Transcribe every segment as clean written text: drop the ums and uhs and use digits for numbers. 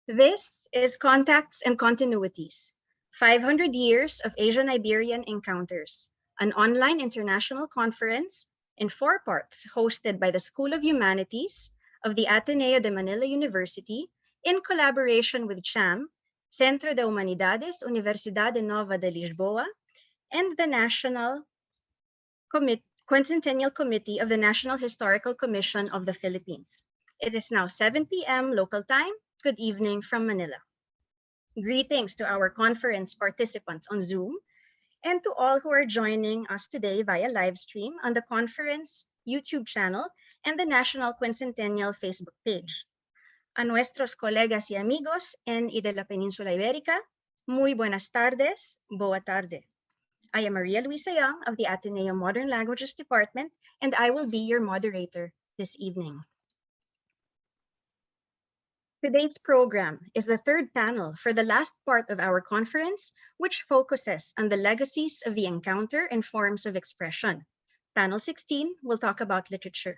This is Contacts and Continuities, 500 Years of Asian-Iberian Encounters, an online international conference in 4 parts hosted by the School of Humanities of the Ateneo de Manila University in collaboration with CHAM, Centro de Humanidades, Universidad de Nova de Lisboa, and the Quincentennial Committee of the National Historical Commission of the Philippines. It is now 7 p.m. local time. Good evening from Manila. Greetings to our conference participants on Zoom and to all who are joining us today via live stream on the conference YouTube channel and the National Quincentennial Facebook page. A nuestros colegas y amigos en y de la Península Ibérica, muy buenas tardes, boa tarde. I am Maria Luisa Young of the Ateneo Modern Languages Department, and I will be your moderator this evening. Today's program is the third panel for the last part of our conference, which focuses on the legacies of the encounter and forms of expression. Panel 16 will talk about literature.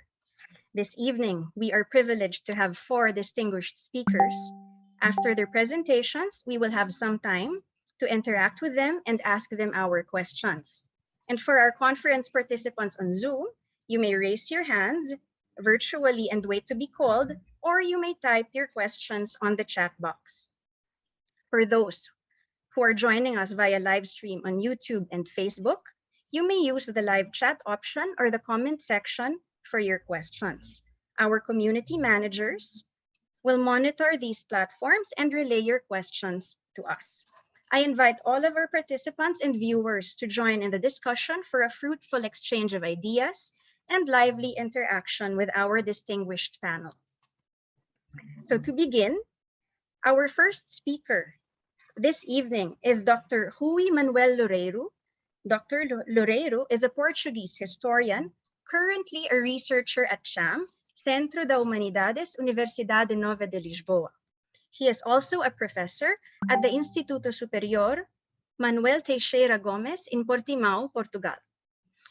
This evening, we are privileged to have 4 distinguished speakers. After their presentations, we will have some time to interact with them and ask them our questions. And for our conference participants on Zoom, you may raise your hands virtually and wait to be called, or you may type your questions on the chat box. For those who are joining us via live stream on YouTube and Facebook, you may use the live chat option or the comment section for your questions. Our community managers will monitor these platforms and relay your questions to us. I invite all of our participants and viewers to join in the discussion for a fruitful exchange of ideas and lively interaction with our distinguished panel. So to begin, our first speaker this evening is Dr. Rui Manuel Loureiro. Dr. Loureiro is a Portuguese historian, currently a researcher at CHAM, Centro de Humanidades, Universidade Nova de Lisboa. He is also a professor at the Instituto Superior Manuel Teixeira Gomes in Portimão, Portugal.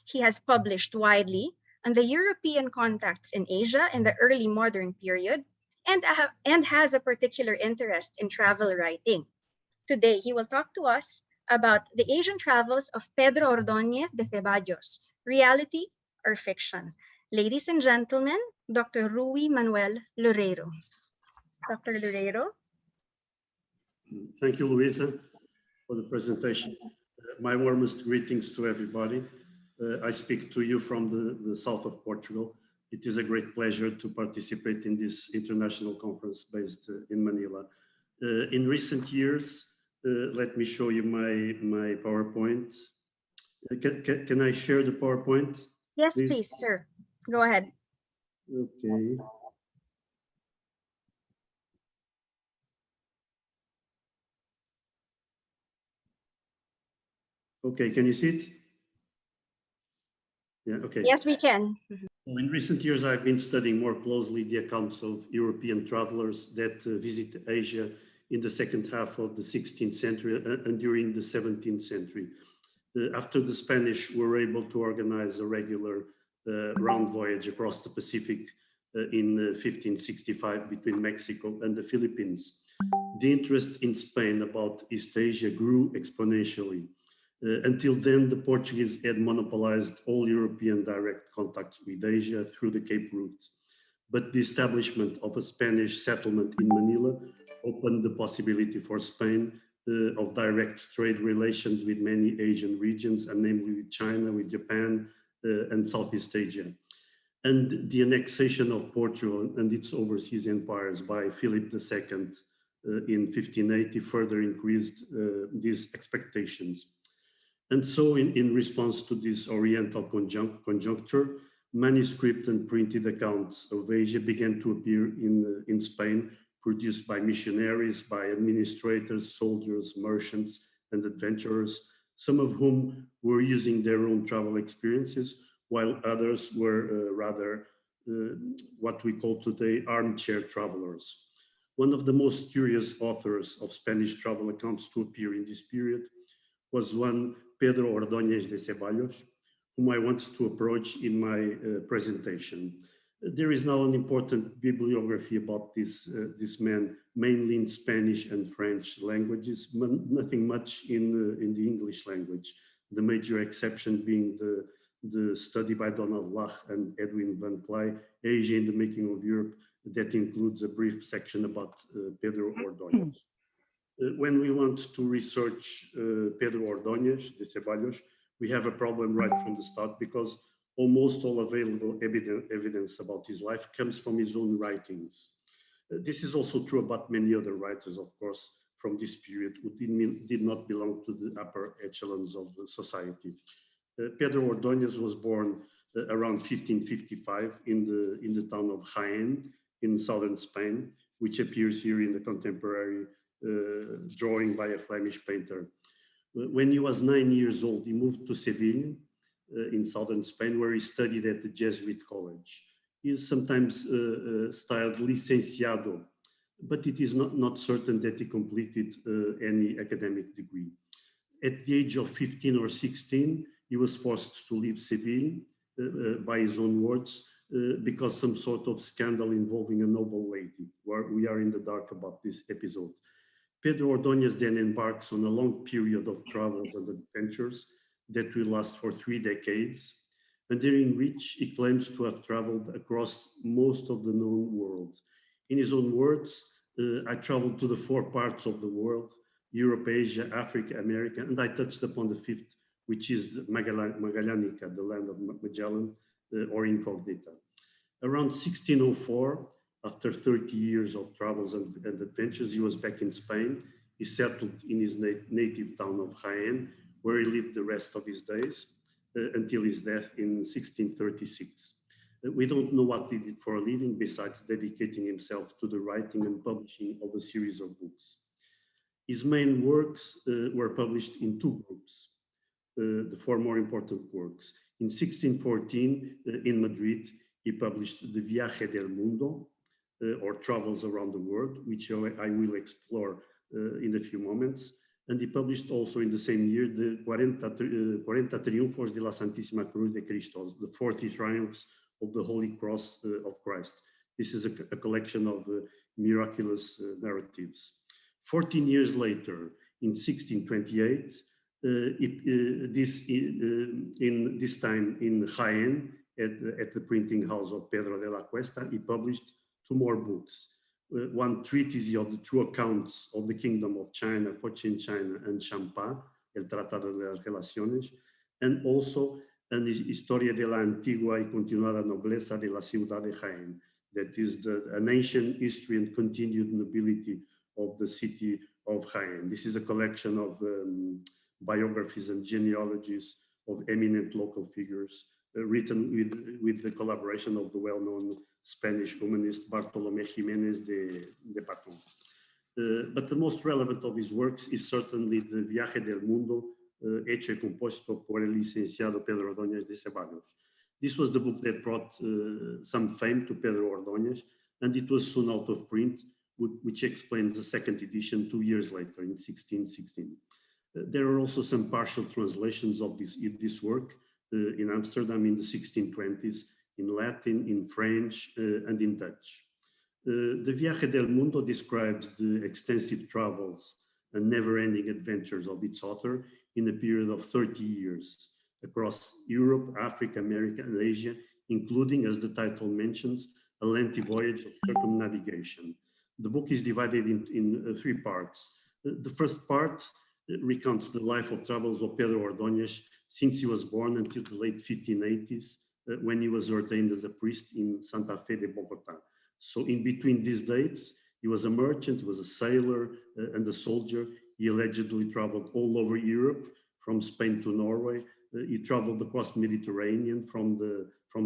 He has published widely on the European contacts in Asia in the early modern period and has a particular interest in travel writing. Today, he will talk to us about the Asian travels of Pedro Ordóñez de Ceballos, reality or fiction. Ladies and gentlemen, Dr. Rui Manuel Loureiro. Dr. Loureiro. Thank you, Luisa, for the presentation. My warmest greetings to everybody. I speak to you from the south of Portugal. It is a great pleasure to participate in this international conference based in Manila. In recent years, let me show you my PowerPoint. Can I share the PowerPoint? Yes, please, sir. Go ahead. Okay. Okay, can you see it? Yeah, okay. Yes, we can. Well, in recent years, I've been studying more closely the accounts of European travelers that visit Asia in the second half of the 16th century and during the 17th century. After the Spanish were able to organize a regular round voyage across the Pacific in 1565 between Mexico and the Philippines, the interest in Spain about East Asia grew exponentially. Until then, the Portuguese had monopolized all European direct contacts with Asia through the Cape route. But the establishment of a Spanish settlement in Manila opened the possibility for Spain of direct trade relations with many Asian regions, and namely with China, with Japan, and Southeast Asia. And the annexation of Portugal and its overseas empires by Philip II in 1580 further increased these expectations. And so in response to this Oriental conjuncture, manuscript and printed accounts of Asia began to appear in Spain, produced by missionaries, by administrators, soldiers, merchants, and adventurers, some of whom were using their own travel experiences, while others were rather what we call today armchair travelers. One of the most curious authors of Spanish travel accounts to appear in this period was one Pedro Ordóñez de Ceballos, whom I want to approach in my presentation. There is now an important bibliography about this man mainly in Spanish and French languages, nothing much in the English language. The major exception being the study by Donald Lach and Edwin van Clay, Asia in the Making of Europe, that includes a brief section about Pedro Ordóñez. When we want to research Pedro Ordóñez de Ceballos, we have a problem right from the start because almost all available evidence about his life comes from his own writings. This is also true about many other writers, of course, from this period who did not belong to the upper echelons of the society. Pedro Ordóñez was born around 1555 in the town of Jaén in southern Spain, which appears here in the contemporary drawing by a Flemish painter. When he was 9 years old, he moved to Seville in southern Spain, where he studied at the Jesuit college. He is sometimes styled licenciado, but it is not certain that he completed any academic degree. At the age of 15 or 16, he was forced to leave Seville, by his own words, because some sort of scandal involving a noble lady. We are in the dark about this episode. Pedro Ordóñez then embarks on a long period of travels and adventures that will last for 3 decades, and during which he claims to have traveled across most of the known world. In his own words, I traveled to the 4 parts of the world, Europe, Asia, Africa, America, and I touched upon the 5th, which is the Magallanica, the land of Magellan, or Incognita. Around 1604, after 30 years of travels and adventures, he was back in Spain. He settled in his native town of Jaén, where he lived the rest of his days until his death in 1636. We don't know what he did for a living besides dedicating himself to the writing and publishing of a series of books. His main works were published in 2 groups, the 4 more important works. In 1614, in Madrid, he published the Viaje del Mundo, or Travels Around the World, which I will explore in a few moments. And he published also in the same year the 40 Triunfos de la Santísima Cruz de Cristo, the 40 Triumphs of the Holy Cross of Christ. This is a collection of miraculous narratives. 14 years later, in 1628, this time in Jaén, at the printing house of Pedro de la Cuesta, he published 2 more books. One treatise of the true accounts of the Kingdom of China, Cochin China, and Champa, El Tratado de las Relaciones, and also an Historia de la Antigua y Continuada Nobleza de la Ciudad de Jaén, that is an ancient history and continued nobility of the city of Jaén. This is a collection of biographies and genealogies of eminent local figures, written with the collaboration of the well-known Spanish humanist Bartolomé Jiménez de Patón. But the most relevant of his works is certainly the Viaje del Mundo, hecho y compuesto por el licenciado Pedro Ordóñez de Ceballos. This was the book that brought some fame to Pedro Ordóñez, and it was soon out of print, which explains the 2nd edition 2 years later in 1616. There are also some partial translations of this work in Amsterdam in the 1620s, in Latin, in French, and in Dutch. The Viaje del Mundo describes the extensive travels and never-ending adventures of its author in a period of 30 years across Europe, Africa, America, and Asia, including, as the title mentions, a lengthy voyage of circumnavigation. The book is divided in 3 parts. The first part recounts the life of travels of Pedro Ordóñez since he was born until the late 1580s, when he was ordained as a priest in Santa Fe de Bogotá. So in between these dates, he was a merchant, he was a sailor, and a soldier. He allegedly traveled all over Europe, from Spain to Norway. He traveled across the Mediterranean, from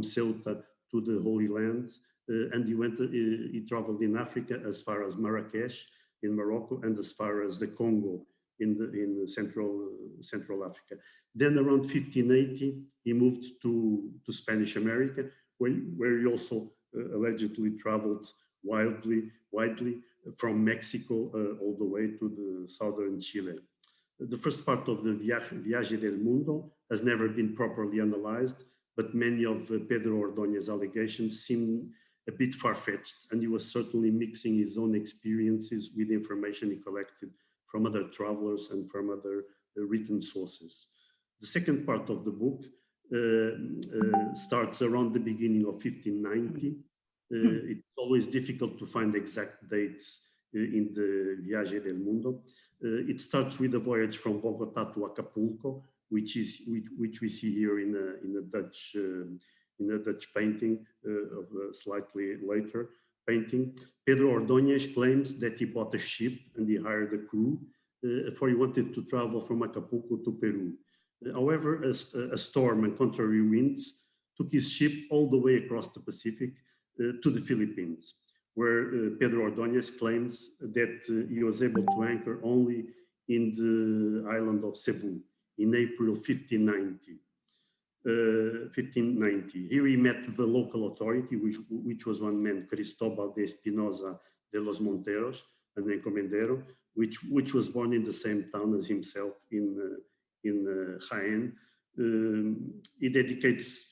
Ceuta to the Holy Land, and he traveled in Africa as far as Marrakesh in Morocco, and as far as the Congo in Central Africa. Then around 1580, he moved to Spanish America, where he also allegedly traveled widely from Mexico all the way to the southern Chile. The first part of the Viaje del Mundo has never been properly analyzed, but many of Pedro Ordóñez's allegations seem a bit far-fetched, and he was certainly mixing his own experiences with information he collected from other travelers and from other written sources. The second part of the book starts around the beginning of 1590. It's always difficult to find exact dates in the Viaje del Mundo. It starts with a voyage from Bogota to Acapulco, which we see here in a Dutch painting of a slightly later painting. Pedro Ordóñez claims that he bought a ship and he hired a crew, for he wanted to travel from Acapulco to Peru. However, a storm and contrary winds took his ship all the way across the Pacific to the Philippines, where Pedro Ordóñez claims that he was able to anchor only in the island of Cebu in April 1590. Here he met the local authority, which was one man, Cristobal de Espinosa de los Monteros, an encomendero, which was born in the same town as himself in Jaén. He dedicates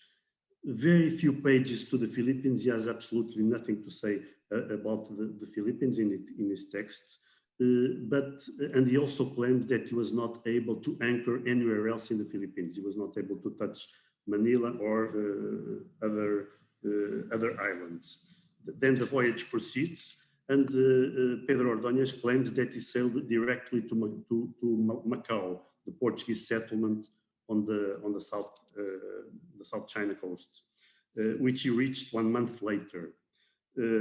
very few pages to the Philippines. He has absolutely nothing to say about the Philippines in his texts. And he also claimed that he was not able to anchor anywhere else in the Philippines. He was not able to touch Manila or other islands. Then the voyage proceeds, and Pedro Ordóñez claims that he sailed directly to Macau, the Portuguese settlement on the South China coast, which he reached 1 month later.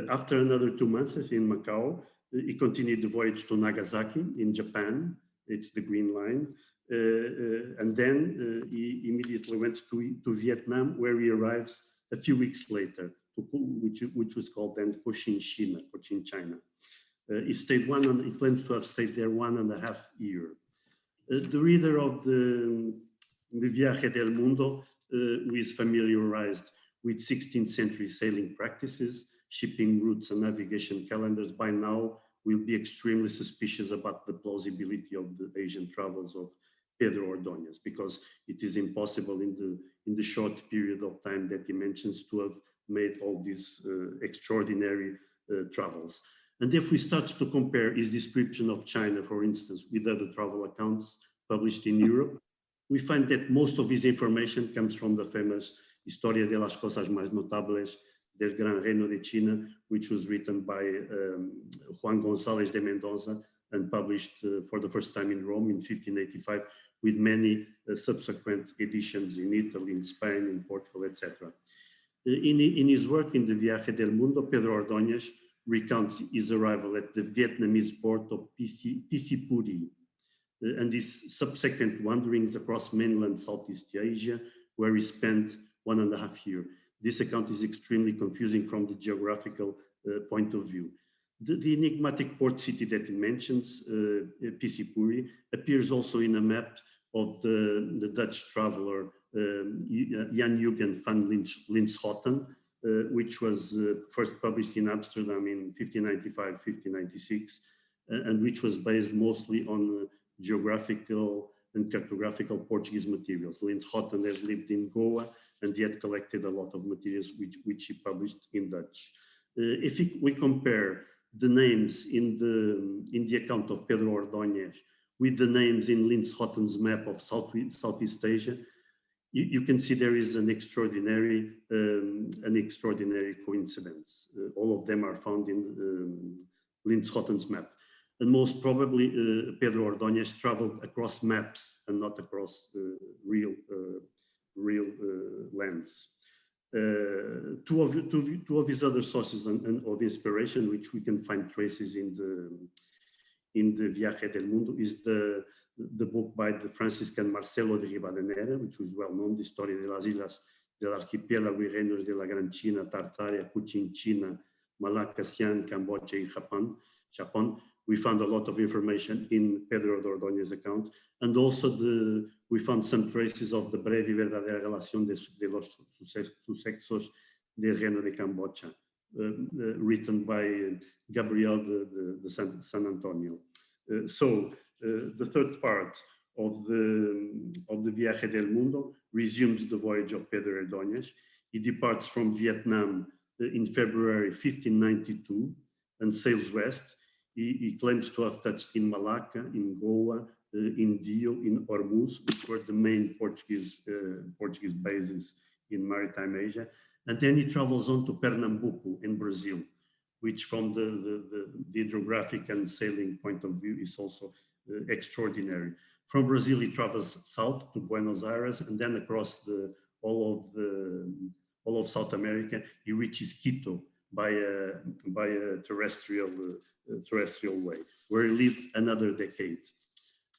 After another 2 months in Macau, he continued the voyage to Nagasaki in Japan. It's the green line. And then he immediately went to Vietnam, where he arrives a few weeks later, which was called then Cochin, China. He claims to have stayed there 1.5 years. The reader of the Viaje del Mundo, who is familiarized with 16th century sailing practices, shipping routes and navigation calendars, by now will be extremely suspicious about the plausibility of the Asian travels of Pedro Ordóñez, because it is impossible in the short period of time that he mentions to have made all these extraordinary travels. And if we start to compare his description of China, for instance, with other travel accounts published in Europe, we find that most of his information comes from the famous Historia de las Cosas Más Notables del Gran Reino de China, which was written by Juan González de Mendoza and published for the first time in Rome in 1585, with many subsequent editions in Italy, in Spain, in Portugal, etc. In his work in the Viaje del Mundo, Pedro Ordóñez recounts his arrival at the Vietnamese port of Pisipuri and his subsequent wanderings across mainland Southeast Asia, where he spent 1.5 years. This account is extremely confusing from the geographical point of view. The enigmatic port city that he mentions, Pisipuri, appears also in a map of the Dutch traveler Jan Eugen van Linschoten, which was first published in Amsterdam in 1595-1596, and which was based mostly on geographical and cartographical Portuguese materials. Linschoten had lived in Goa, and he had collected a lot of materials which he published in Dutch. If we compare the names in the account of Pedro Ordóñez with the names in Linschoten's map of Southeast Asia, you can see there is an extraordinary coincidence. All of them are found in Linschoten's map. And most probably, Pedro Ordóñez traveled across maps and not across real lands. Two of his other sources and of inspiration, which we can find traces in the Viaje del Mundo, is the book by the Franciscan Marcelo de Ribadenera, which was well known, the Historia de las Islas del Arquipélago y Reinos de la Gran China, Tartaria, Cochinchina, Malacca, Siam, Cambodia, and Japan. We found a lot of information in Pedro Ordóñez's account, and also we found some traces of the Breve y Verdadera Relación de los Sucesos del Reino de Camboya, written by Gabriel de San Antonio. So the third part of the Viaje del Mundo resumes the voyage of Pedro Ordóñez. He departs from Vietnam in February 1592 and sails west. He claims to have touched in Malacca, in Goa, in Dio, in Hormuz, which were the main Portuguese bases in maritime Asia. And then he travels on to Pernambuco in Brazil, which from the hydrographic and sailing point of view is also extraordinary. From Brazil, he travels south to Buenos Aires, and then across all of South America, he reaches Quito by a terrestrial way, where he lived another decade.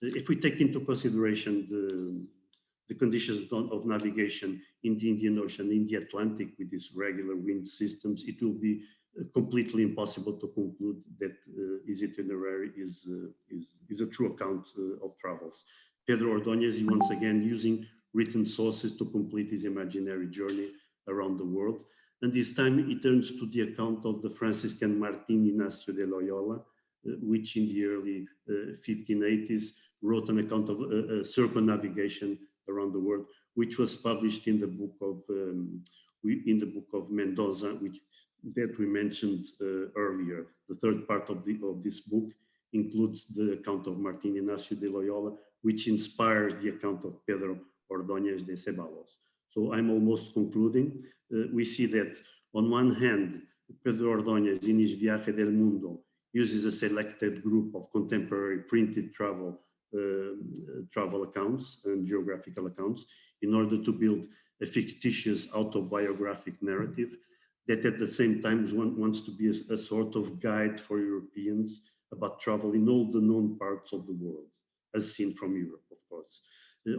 If we take into consideration the conditions of navigation in the Indian Ocean, in the Atlantic, with these regular wind systems, it will be completely impossible to conclude that his itinerary is a true account of travels. Pedro Ordóñez, once again, using written sources to complete his imaginary journey around the world. And this time he turns to the account of the Franciscan Martín Ignacio de Loyola, which in the early 1580s wrote an account of circumnavigation around the world, which was published in the book of Mendoza, that we mentioned earlier. The third part of this book includes the account of Martín Ignacio de Loyola, which inspires the account of Pedro Ordóñez de Ceballos. So I'm almost concluding. We see that on one hand, Pedro Ordóñez in his Viaje del Mundo uses a selected group of contemporary printed travel accounts and geographical accounts in order to build a fictitious autobiographic narrative that at the same time wants to be a sort of guide for Europeans about travel in all the known parts of the world, as seen from Europe, of course.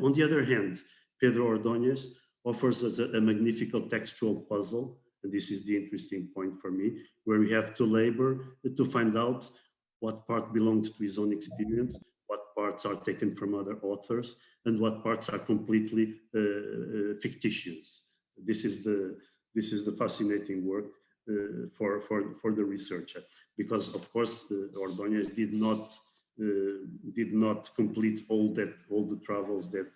On the other hand, Pedro Ordóñez offers us a magnificent textual puzzle, and this is the interesting point for me, where we have to labor to find out what part belongs to his own experience, what parts are taken from other authors, and what parts are completely fictitious. This is the fascinating work for the researcher, because of course Ordóñez did not complete all the travels that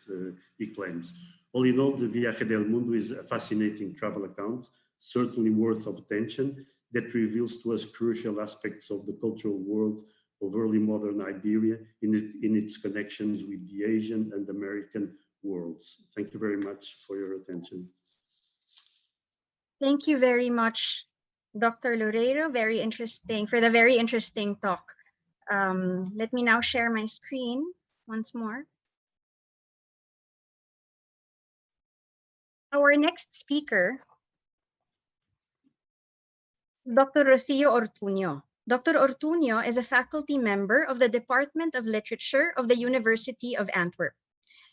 he claims. All in all, the Viaje del Mundo is a fascinating travel account, certainly worth of attention, that reveals to us crucial aspects of the cultural world of early modern Iberia in its connections with the Asian and American worlds. Thank you very much for your attention. Thank you very much, Dr. Loureiro. Very interesting, for the very interesting talk. Let me now share my screen once more. Our next speaker, Dr. Rocio Ortuño. Dr. Ortuño is a faculty member of the Department of Literature of the University of Antwerp.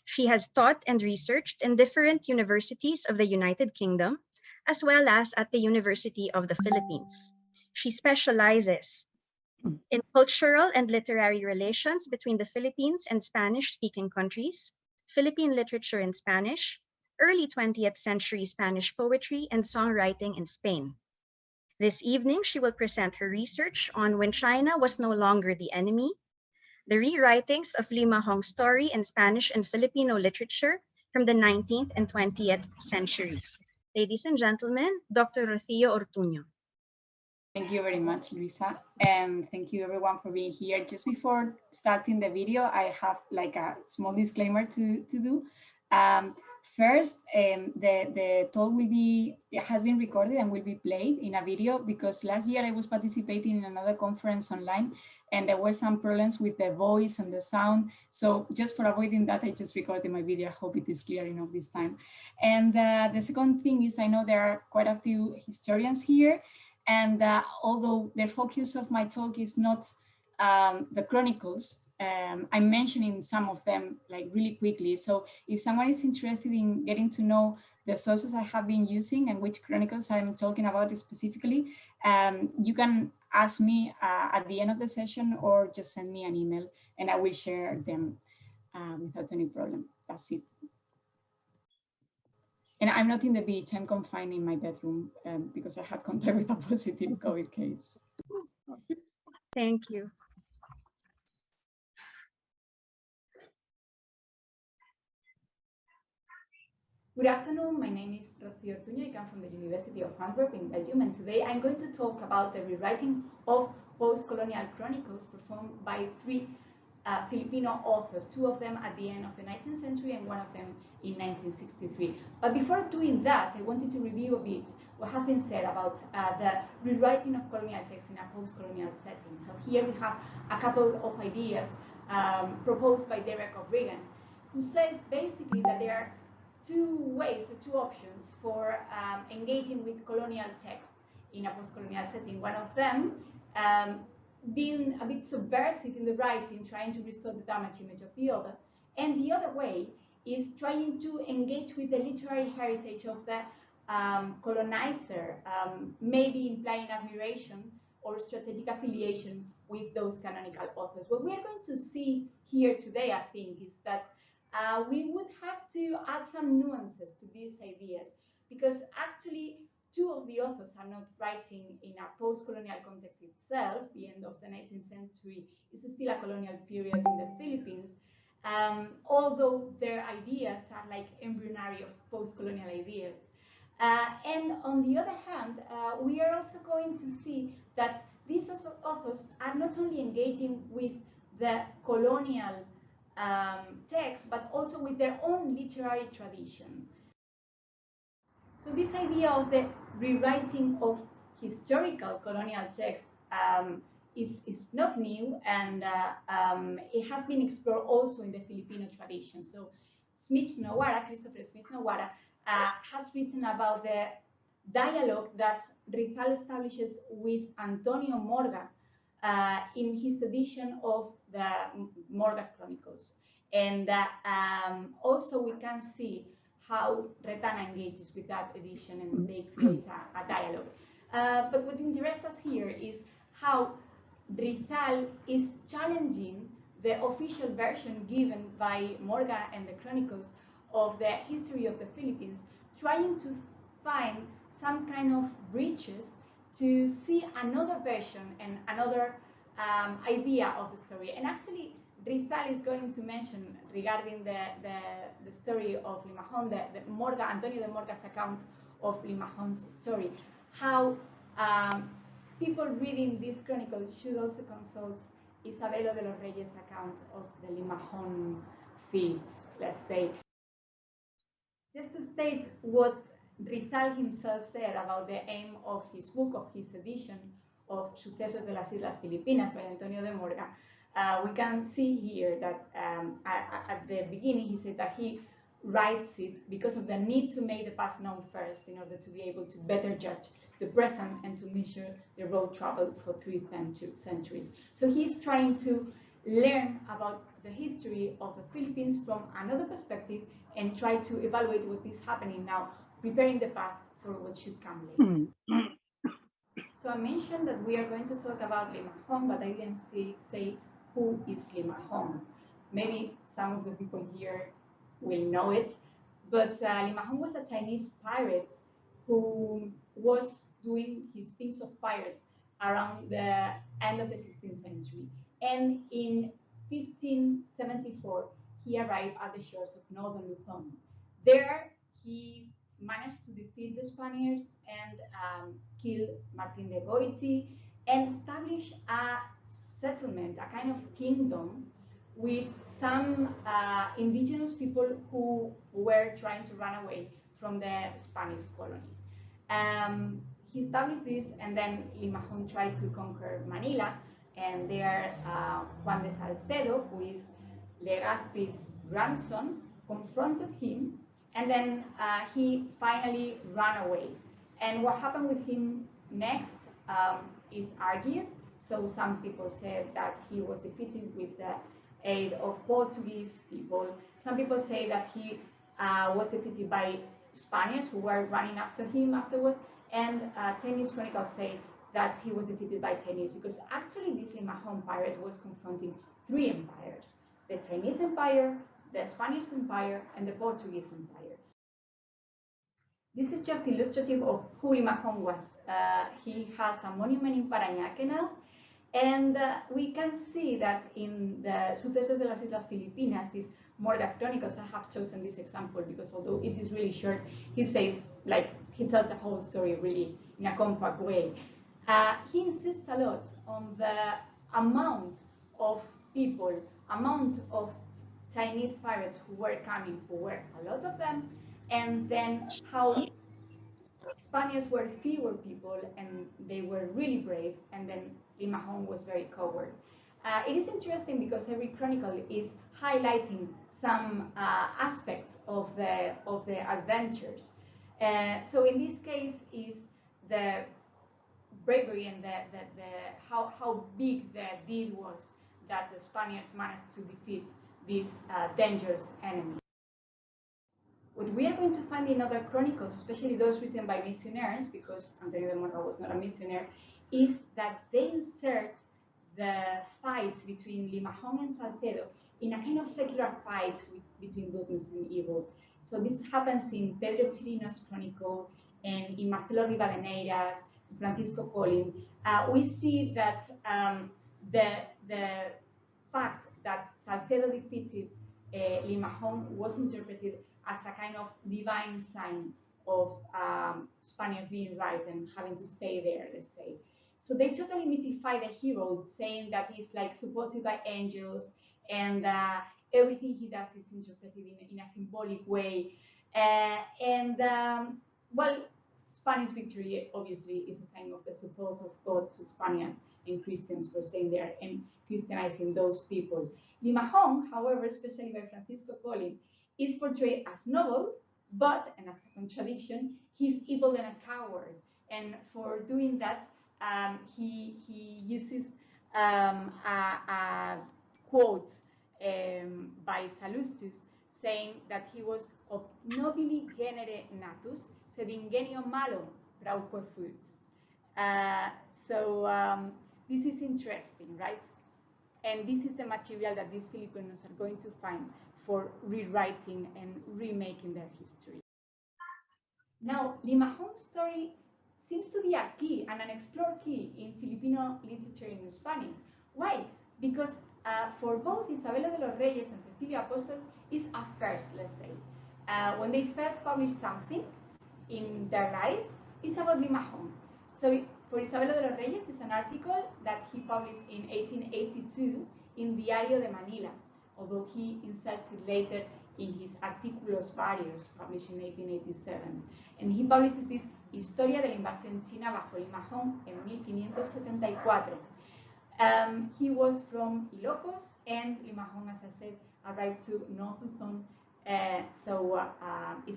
She has taught and researched in different universities of the United Kingdom, as well as at the University of the Philippines. She specializes in cultural and literary relations between the Philippines and Spanish-speaking countries, Philippine literature in Spanish, early 20th century Spanish poetry and songwriting in Spain. This evening, she will present her research on When China Was No Longer the Enemy, the rewritings of Lima Hong's story in Spanish and Filipino literature from the 19th and 20th centuries. Ladies and gentlemen, Dr. Rocio Ortuño. Thank you very much, Luisa, and thank you everyone for being here. Just before starting the video, I have like a small disclaimer to do. First, the talk has been recorded and will be played in a video, because last year I was participating in another conference online and there were some problems with the voice and the sound. So just for avoiding that, I just recorded my video. I hope it is clear enough this time. And the second thing is, I know there are quite a few historians here, and although the focus of my talk is not the chronicles, I'm mentioning some of them like really quickly. So if someone is interested in getting to know the sources I have been using and which chronicles I'm talking about specifically, you can ask me at the end of the session, or just send me an email and I will share them without any problem. That's it. And I'm not in the beach, I'm confined in my bedroom because I had contact with a positive COVID case. Thank you. Good afternoon, my name is Rocío Ortuño. I come from the University of Antwerp in Belgium, and today I'm going to talk about the rewriting of post-colonial chronicles performed by three Filipino authors, two of them at the end of the 19th century and one of them in 1963. But before doing that, I wanted to review a bit what has been said about the rewriting of colonial texts in a post-colonial setting. So here we have a couple of ideas proposed by Derek O'Brien, who says basically that there are two ways or two options for engaging with colonial text in a post-colonial setting. One of them being a bit subversive in the writing, trying to restore the damaged image of the other. And the other way is trying to engage with the literary heritage of the colonizer, maybe implying admiration or strategic affiliation with those canonical authors. What we are going to see here today, I think, is that we would have to add some nuances to these ideas, because actually two of the authors are not writing in a post-colonial context itself. The end of the 19th century is still a colonial period in the Philippines, although their ideas are like embryonic of post-colonial ideas. And on the other hand, we are also going to see that these authors are not only engaging with the colonial text, but also with their own literary tradition. So this idea of the rewriting of historical colonial texts is not new, and it has been explored also in the Filipino tradition. So Christopher Smith-Nowara, has written about the dialogue that Rizal establishes with Antonio Morga in his edition of the Morga's Chronicles. And also we can see how Retana engages with that edition, and they create a dialogue. But what interests us here is how Rizal is challenging the official version given by Morga and the Chronicles of the history of the Philippines, trying to find some kind of bridges to see another version and another idea of the story. And actually, Rizal is going to mention regarding the story of Limahon, the Antonio de Morga's account of Limahon's story, how people reading this chronicle should also consult Isabelo de los Reyes' account of the Limahon feats, let's say. Just to state what Rizal himself said about the aim of his book, of his edition of Sucesos de las Islas Filipinas by Antonio de Morga, we can see here that at the beginning he said that he writes it because of the need to make the past known first in order to be able to better judge the present and to measure the road traveled for 3 centuries. So he's trying to learn about the history of the Philippines from another perspective and try to evaluate what is happening now, preparing the path for what should come later. So I mentioned that we are going to talk about Limahon, but I didn't say who is Limahon. Maybe some of the people here will know it, but Limahon was a Chinese pirate who was doing his things of pirates around the end of the 16th century. And in 1574, he arrived at the shores of northern Luzon. There, he managed to defeat the Spaniards and kill Martin de Goiti and establish a settlement, a kind of kingdom with some indigenous people who were trying to run away from the Spanish colony. He established this, and then Limahon tried to conquer Manila, and there Juan de Salcedo, who is Legazpi's grandson, confronted him, and then he finally ran away. And what happened with him next is argued. So some people said that he was defeated with the aid of Portuguese people. Some people say that he was defeated by Spaniards who were running after him afterwards. And Chinese chronicles say that he was defeated by Chinese, because actually this Limahon pirate was confronting 3 empires: the Chinese Empire, the Spanish Empire, and the Portuguese Empire. This is just illustrative of who Limahon was. He has a monument in Parañaque now, and we can see that in the Sucesos de las Islas Filipinas, this Morda's Chronicles, I have chosen this example because although it is really short, he says, like, he tells the whole story really in a compact way. He insists a lot on the amount of people, amount of Chinese pirates who were coming, who were a lot of them, and then how Spaniards were fewer people and they were really brave, and then Limahong was very coward. It is interesting because every chronicle is highlighting some aspects of the adventures. So in this case is the bravery and how big the deed was that the Spaniards managed to defeat this dangerous enemy. What we are going to find in other chronicles, especially those written by missionaries, because Antonio de Morga was not a missionary, is that they insert the fights between Limahong and Salcedo in a kind of secular fight between goodness and evil. So this happens in Pedro Chirino's chronicle and in Marcelo Rivadeneira's, Francisco Colin. We see that the fact that Salcedo defeated Limahong was interpreted as a kind of divine sign of Spaniards being right and having to stay there, let's say. So they totally mythify the hero, saying that he's like supported by angels and everything he does is interpreted in a symbolic way. Well, Spanish victory obviously is a sign of the support of God to Spaniards and Christians for staying there and Christianizing those people. Limahong, however, especially by Francisco Colin, is portrayed as noble, but, and as a contradiction, he's evil and a coward. And for doing that, he uses a quote by Sallustus saying that he was of nobili genere natus, sed ingenio malum rauque fuit. This is interesting, right? And this is the material that these Filipinos are going to find for rewriting and remaking their history. Now, Limahong's story seems to be a key and an explored key in Filipino literature in Spanish. Why? Because for both Isabela de los Reyes and Cecilia Apostol is a first, let's say. When they first published something in their lives, it's about Limahong. So for Isabela de los Reyes, it's an article that he published in 1882 in Diario de Manila, although he inserts it later in his Artículos Varios, published in 1887. And he publishes this Historia de la Invasión China bajo Limahong en 1574. He was from Ilocos, and Limahong, as I said, arrived to North Luzon. It's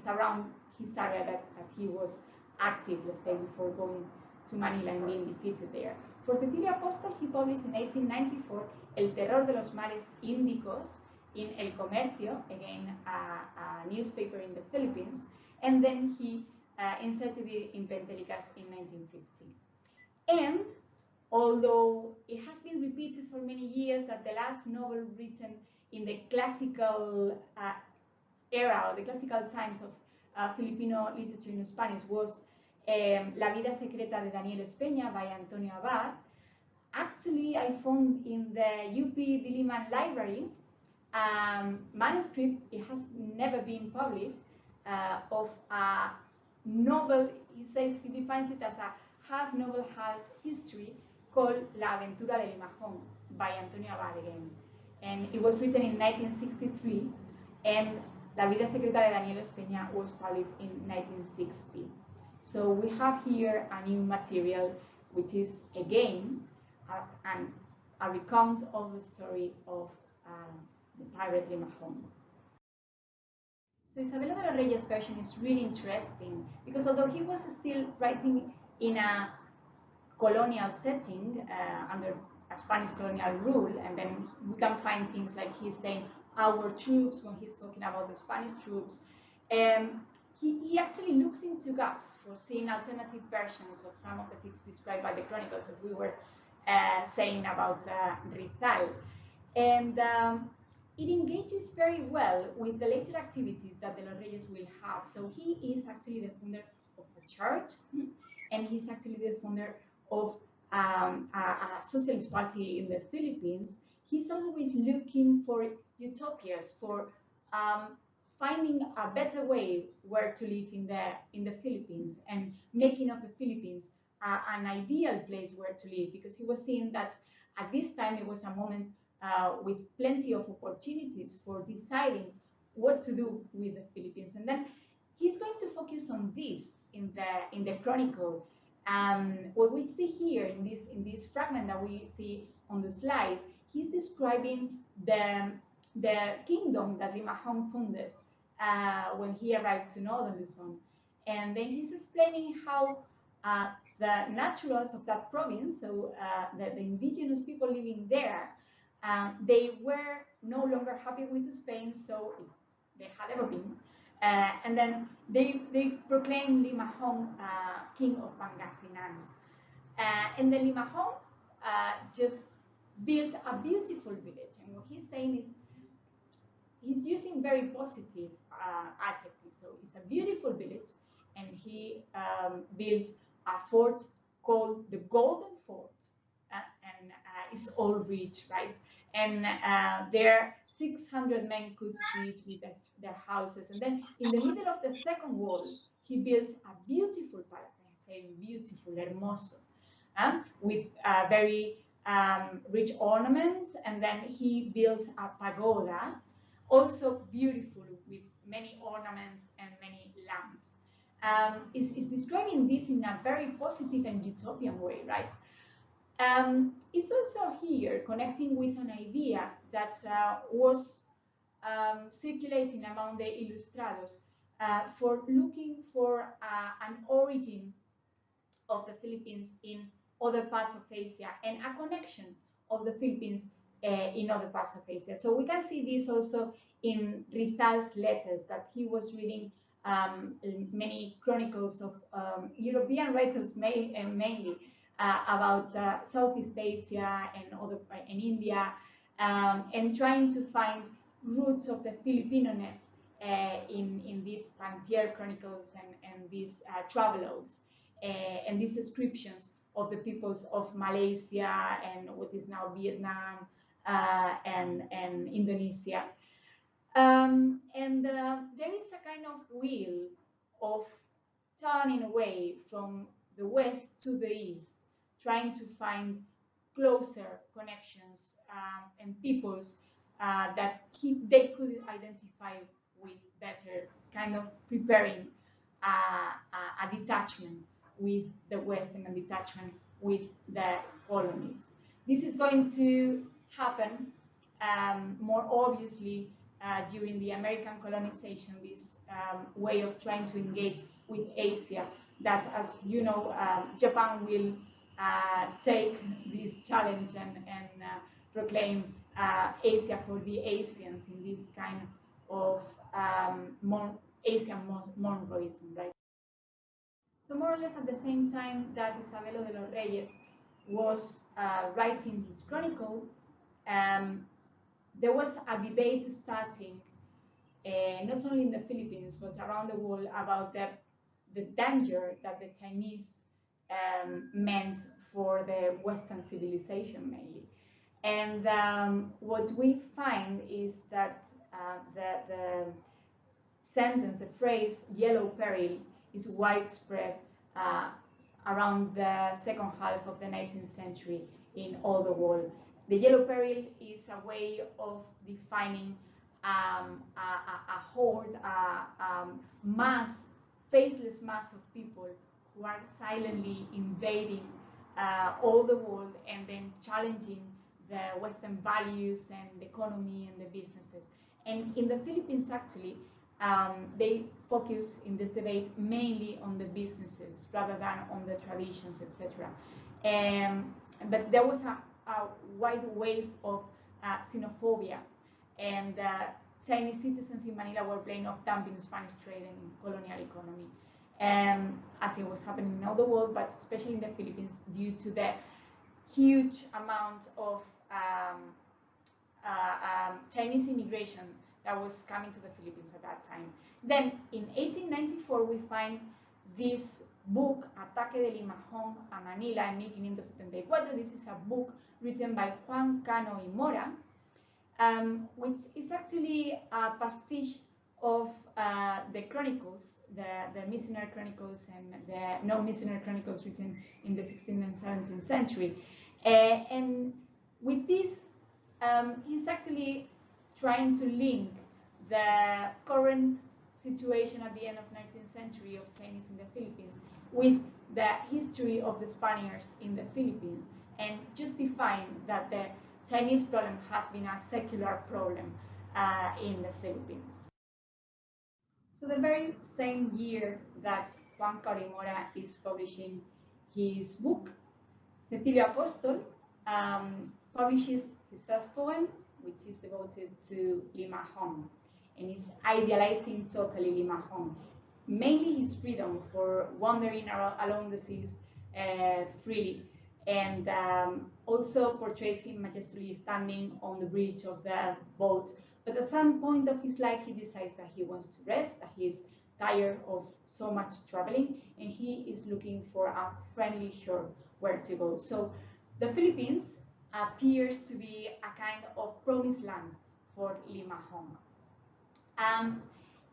around his area that he was active, let's say, before going to Manila and being defeated there. For Cecilia Apostol, he published in 1894 El Terror de los Mares Índicos in El Comercio, again a newspaper in the Philippines, and then he inserted it in Pentelicas in 1950. And although it has been repeated for many years that the last novel written in the classical era, or the classical times of Filipino literature in Spanish was La vida secreta de Daniel Espeña by Antonio Abad. Actually, I found in the UP Diliman library manuscript, it has never been published, of a novel. He says, he defines it as a half novel, half history called La Aventura de Limahong by Antonio Abad again. And it was written in 1963, and La vida secreta de Daniel Espeña was published in 1960. So we have here a new material, which is again a recount of the story of the pirate Limahong. So Isabela de los Reyes' version is really interesting because although he was still writing in a colonial setting under a Spanish colonial rule, and then we can find things like he's saying our troops when he's talking about the Spanish troops. He actually looks into gaps for seeing alternative versions of some of the things described by the chronicles, as we were saying about Rizal. And it engages very well with the later activities that De los Reyes will have. So he is actually the founder of a church, and he's actually the founder of a socialist party in the Philippines. He's always looking for utopias, for finding a better way where to live in the Philippines and making of the Philippines an ideal place where to live, because he was seeing that at this time it was a moment with plenty of opportunities for deciding what to do with the Philippines. And then he's going to focus on this in the chronicle. What we see here in this fragment that we see on the slide, he's describing the kingdom that Limahong founded when he arrived to northern Luzon. And then he's explaining how the naturals of that province, so the indigenous people living there, they were no longer happy with Spain, so if they had ever been. And then they proclaimed Limahong king of Pangasinan. And the Limahong just built a beautiful village. And what he's saying is, he's using very positive adjectives. So it's a beautiful village, and he built a fort called the Golden Fort, and it's all rich, right? And there 600 men could feed with their houses. And then in the middle of the second wall, he built a beautiful palace. And he's saying beautiful, hermoso, with very rich ornaments. And then he built a pagoda, also beautiful, with many ornaments and many lamps. Is describing this in a very positive and utopian way, right? It's also here connecting with an idea that was circulating among the Ilustrados for looking for an origin of the Philippines in other parts of Asia and a connection of the Philippines in other parts of Asia. So we can see this also in Rizal's letters that he was reading many chronicles of European writers mainly about Southeast Asia and India, and trying to find roots of the Filipino-ness in these frontier chronicles and these travelogues and these descriptions of the peoples of Malaysia and what is now Vietnam and Indonesia. There is a kind of will of turning away from the west to the east, trying to find closer connections and peoples that they could identify with better, kind of preparing a detachment with the West and a detachment with the colonies. This is going to happen more obviously during the American colonization, this way of trying to engage with Asia, that, as you know, Japan will take this challenge and proclaim Asia for the Asians in this kind of Asian Monroeism, right? So more or less at the same time that Isabelo de los Reyes was writing his chronicle, there was a debate starting not only in the Philippines but around the world about the danger that the Chinese meant for the Western civilization mainly. And what we find is that the sentence, the phrase yellow peril is widespread around the second half of the 19th century in all the world. The yellow peril is a way of defining a horde, mass, faceless mass of people who are silently invading all the world and then challenging the Western values and the economy and the businesses. And in the Philippines, actually, they focus in this debate mainly on the businesses rather than on the traditions, etc. But there was a wide wave of xenophobia, and Chinese citizens in Manila were playing off dumping Spanish trade and colonial economy, as it was happening in all the world, but especially in the Philippines due to the huge amount of Chinese immigration that was coming to the Philippines at that time. Then in 1894, we find this book, Ataque de Limahong a Manila en 1574. This is a book written by Juan Cano y Mora, which is actually a pastiche of the chronicles, the missionary chronicles and the non-missionary chronicles written in the 16th and 17th century. And with this, he's actually trying to link the current situation at the end of 19th century of Chinese in the Philippines with the history of the Spaniards in the Philippines, and justifying that the Chinese problem has been a secular problem in the Philippines. So the very same year that Juan Carimora is publishing his book, Cecilio Apostol publishes his first poem, which is devoted to Limahong, and is idealizing totally Limahong, mainly his freedom for wandering along the seas freely, and also portrays him majestically standing on the bridge of the boat. But at some point of his life, he decides that he wants to rest, that he's tired of so much traveling, and he is looking for a friendly shore where to go. So the Philippines appears to be a kind of promised land for Limahong.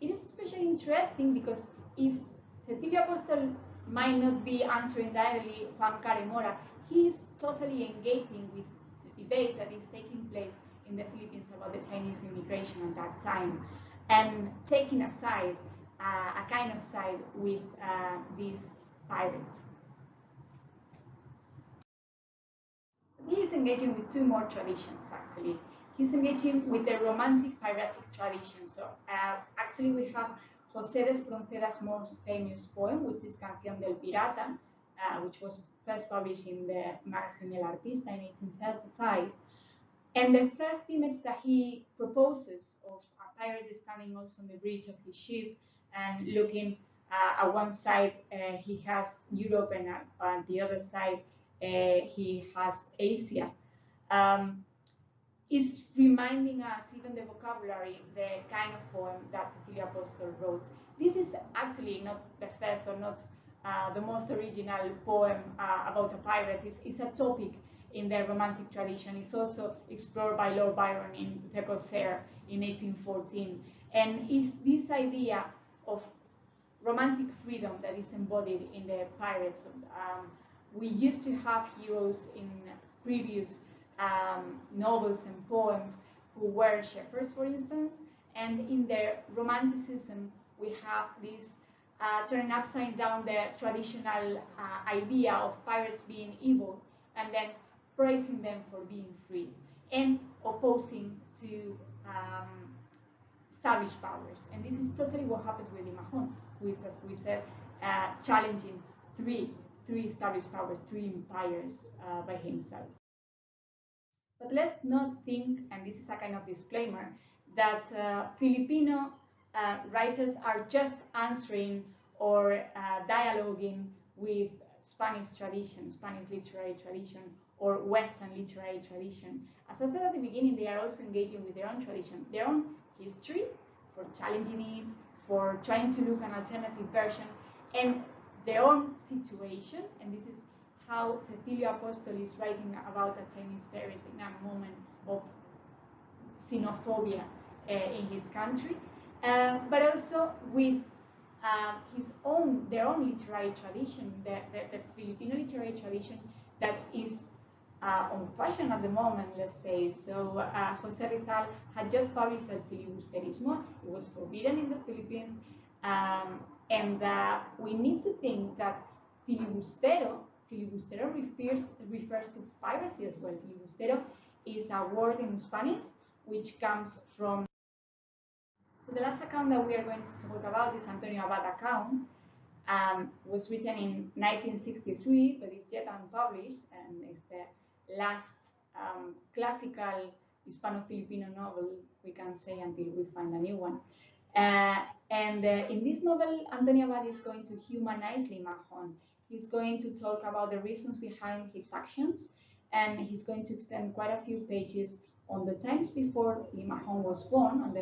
It is especially interesting because if Cecilio Apostol might not be answering directly Juan Carimora, he is totally engaging with the debate that is taking place in the Philippines about the Chinese immigration at that time, and taking a side, a kind of side with these pirates. He is engaging with two more traditions, actually. He's engaging with the romantic piratic tradition. So actually we have José de Esproncedas's most famous poem, which is Canción del Pirata, which was first published in the magazine El Artista in 1835. And the first image that he proposes of a pirate is standing also on the bridge of his ship and looking at one side, he has Europe, and on the other side, he has Asia. Is reminding us, even the vocabulary, the kind of poem that Cecilio Apostol wrote. This is actually not the first or not the most original poem about a pirate. It's a topic in the romantic tradition. It's also explored by Lord Byron in The Corsair in 1814. And it's this idea of romantic freedom that is embodied in the pirates. We used to have heroes in previous novels and poems who were shepherds, for instance, and in their romanticism we have this turning upside down the traditional idea of pirates being evil, and then praising them for being free, and opposing to established powers. And this is totally what happens with Limahong, who is, as we said, challenging three established powers, three empires by himself. But let's not think, and this is a kind of disclaimer, that Filipino writers are just answering or dialoguing with Spanish tradition, Spanish literary tradition, or Western literary tradition. As I said at the beginning, they are also engaging with their own tradition, their own history, for challenging it, for trying to look an alternative version, and their own situation. And this is how Cecilio Apostol is writing about a Chinese parent in a moment of xenophobia in his country, but also with their own literary tradition, the Filipino literary tradition that is on fashion at the moment, let's say. So José Rizal had just published El Filibusterismo. It was forbidden in the Philippines, and we need to think that filibustero refers to piracy as well. Filibustero is a word in Spanish which comes from. So the last account that we are going to talk about is Antonio Abad account. Was written in 1963, but it's yet unpublished, and it's the last classical Hispano-Filipino novel, we can say, until we find a new one. And in this novel, Antonio Abad is going to humanize Limahong. He's going to talk about the reasons behind his actions, and he's going to extend quite a few pages on the times before Limahong was born, on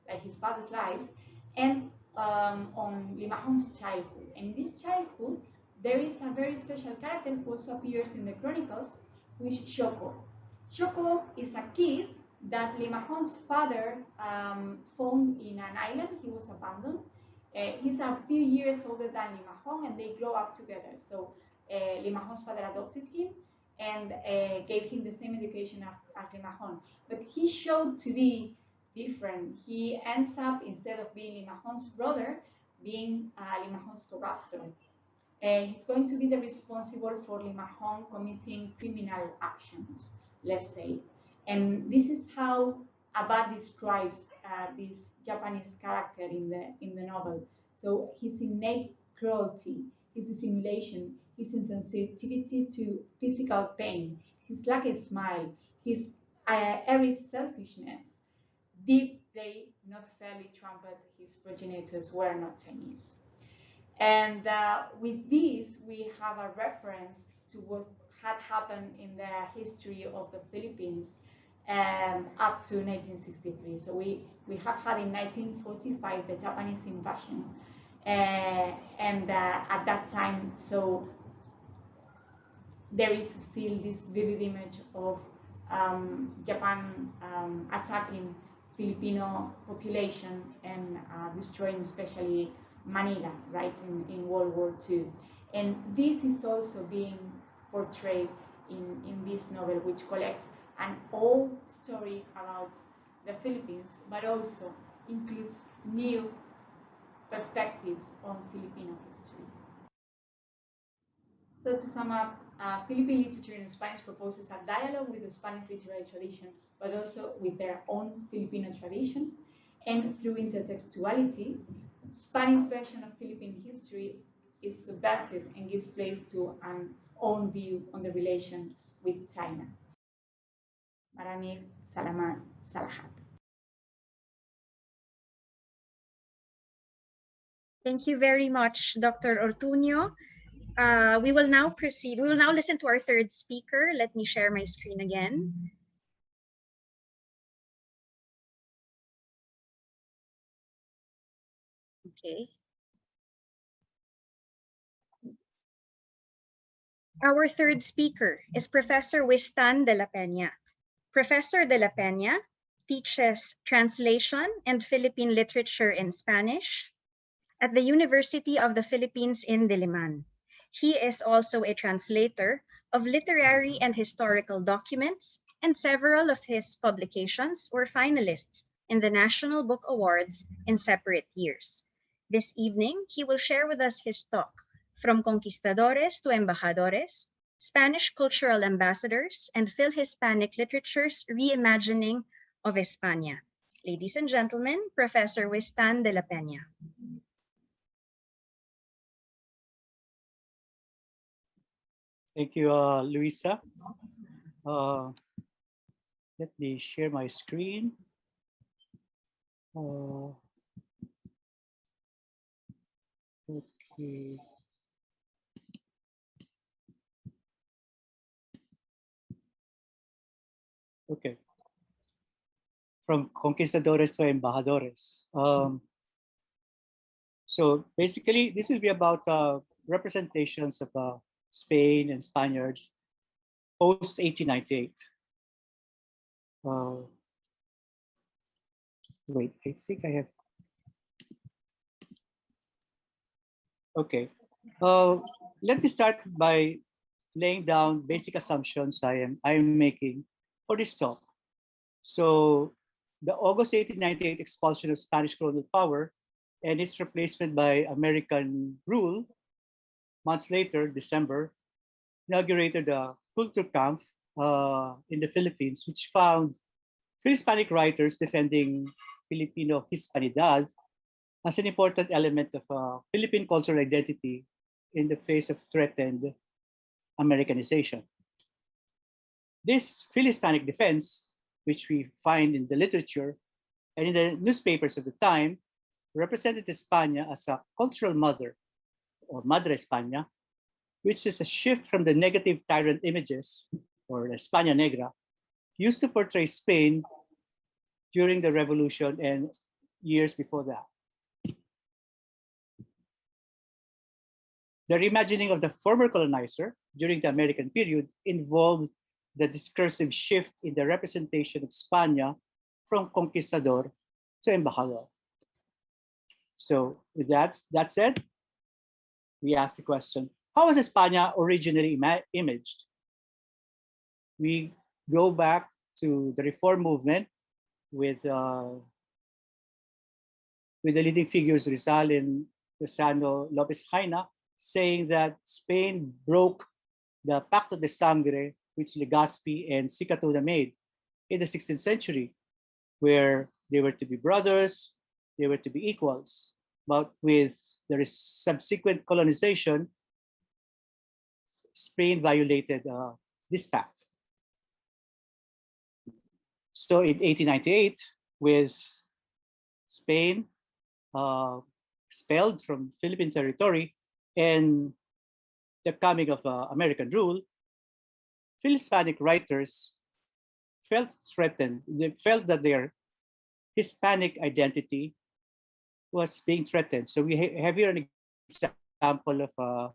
like his father's life, and on Limahong's childhood. And in this childhood, there is a very special character who also appears in the chronicles, which is Shoko. Shoko is a kid that Limahon's father found in an island. He was abandoned. He's a few years older than Limahon, and they grow up together. So Limahon's father adopted him and gave him the same education as Limahon. But he showed to be different. He ends up, instead of being Limahon's brother, being Limahon's corruptor. He's going to be the responsible for Limahon committing criminal actions, let's say. And this is how Abad describes this Japanese character in the novel. So his innate cruelty, his dissimulation, his insensitivity to physical pain, his lack of smile, his arid selfishness. Did they not fairly trumpet his progenitors were not Chinese? And with this, we have a reference to what had happened in the history of the Philippines up to 1963. So we have had in 1945 the Japanese invasion. And at that time, so there is still this vivid image of Japan attacking Filipino population and destroying especially Manila, right, in World War II. And this is also being portrayed in this novel, which collects an old story about the Philippines, but also includes new perspectives on Filipino history. So to sum up, Philippine literature in Spanish proposes a dialogue with the Spanish literary tradition, but also with their own Filipino tradition. And through intertextuality, Spanish version of Philippine history is subversive and gives place to an own view on the relation with China. Maraming salamat sa lahat. Thank you very much, Dr. Ortuño. We will now proceed. We will now listen to our third speaker. Let me share my screen again. Okay. Our third speaker is Professor Wistan de la Peña. Professor de la Peña teaches translation and Philippine literature in Spanish at the University of the Philippines in Diliman. He is also a translator of literary and historical documents, and several of his publications were finalists in the National Book Awards in separate years. This evening, he will share with us his talk, From Conquistadores to Embajadores, Spanish Cultural Ambassadors and Phil-Hispanic Literature's Reimagining of España. Ladies and gentlemen, Professor Wistan de la Peña. Thank you, Luisa. Let me share my screen. Okay. Okay. From Conquistadores to Embajadores. So basically, this will be about representations of Spain and Spaniards post 1898. Wait, I think I have. Okay. Let me start by laying down basic assumptions I am making for this talk. So the August 1898 expulsion of Spanish colonial power and its replacement by American rule, months later, December, inaugurated the Kulturkampf in the Philippines, which found Hispanic writers defending Filipino Hispanidad as an important element of Philippine cultural identity in the face of threatened Americanization. This Phil-Hispanic defense, which we find in the literature and in the newspapers of the time, represented España as a cultural mother, or Madre España, which is a shift from the negative tyrant images, or España Negra, used to portray Spain during the revolution and years before that. The reimagining of the former colonizer during the American period involved the discursive shift in the representation of España from conquistador to embajador. So with that said, we ask the question, how was España originally imaged? We go back to the reform movement with the leading figures Rizal and Lozano Lopez Jaena, saying that Spain broke the Pacto de Sangre, which Legazpi and Sicatuna made in the 16th century, where they were to be brothers, they were to be equals. But with the subsequent colonization, Spain violated this pact. So in 1898, with Spain expelled from Philippine territory and the coming of American rule, Phil-Hispanic writers felt threatened. They felt that their Hispanic identity was being threatened. So we have here an example of a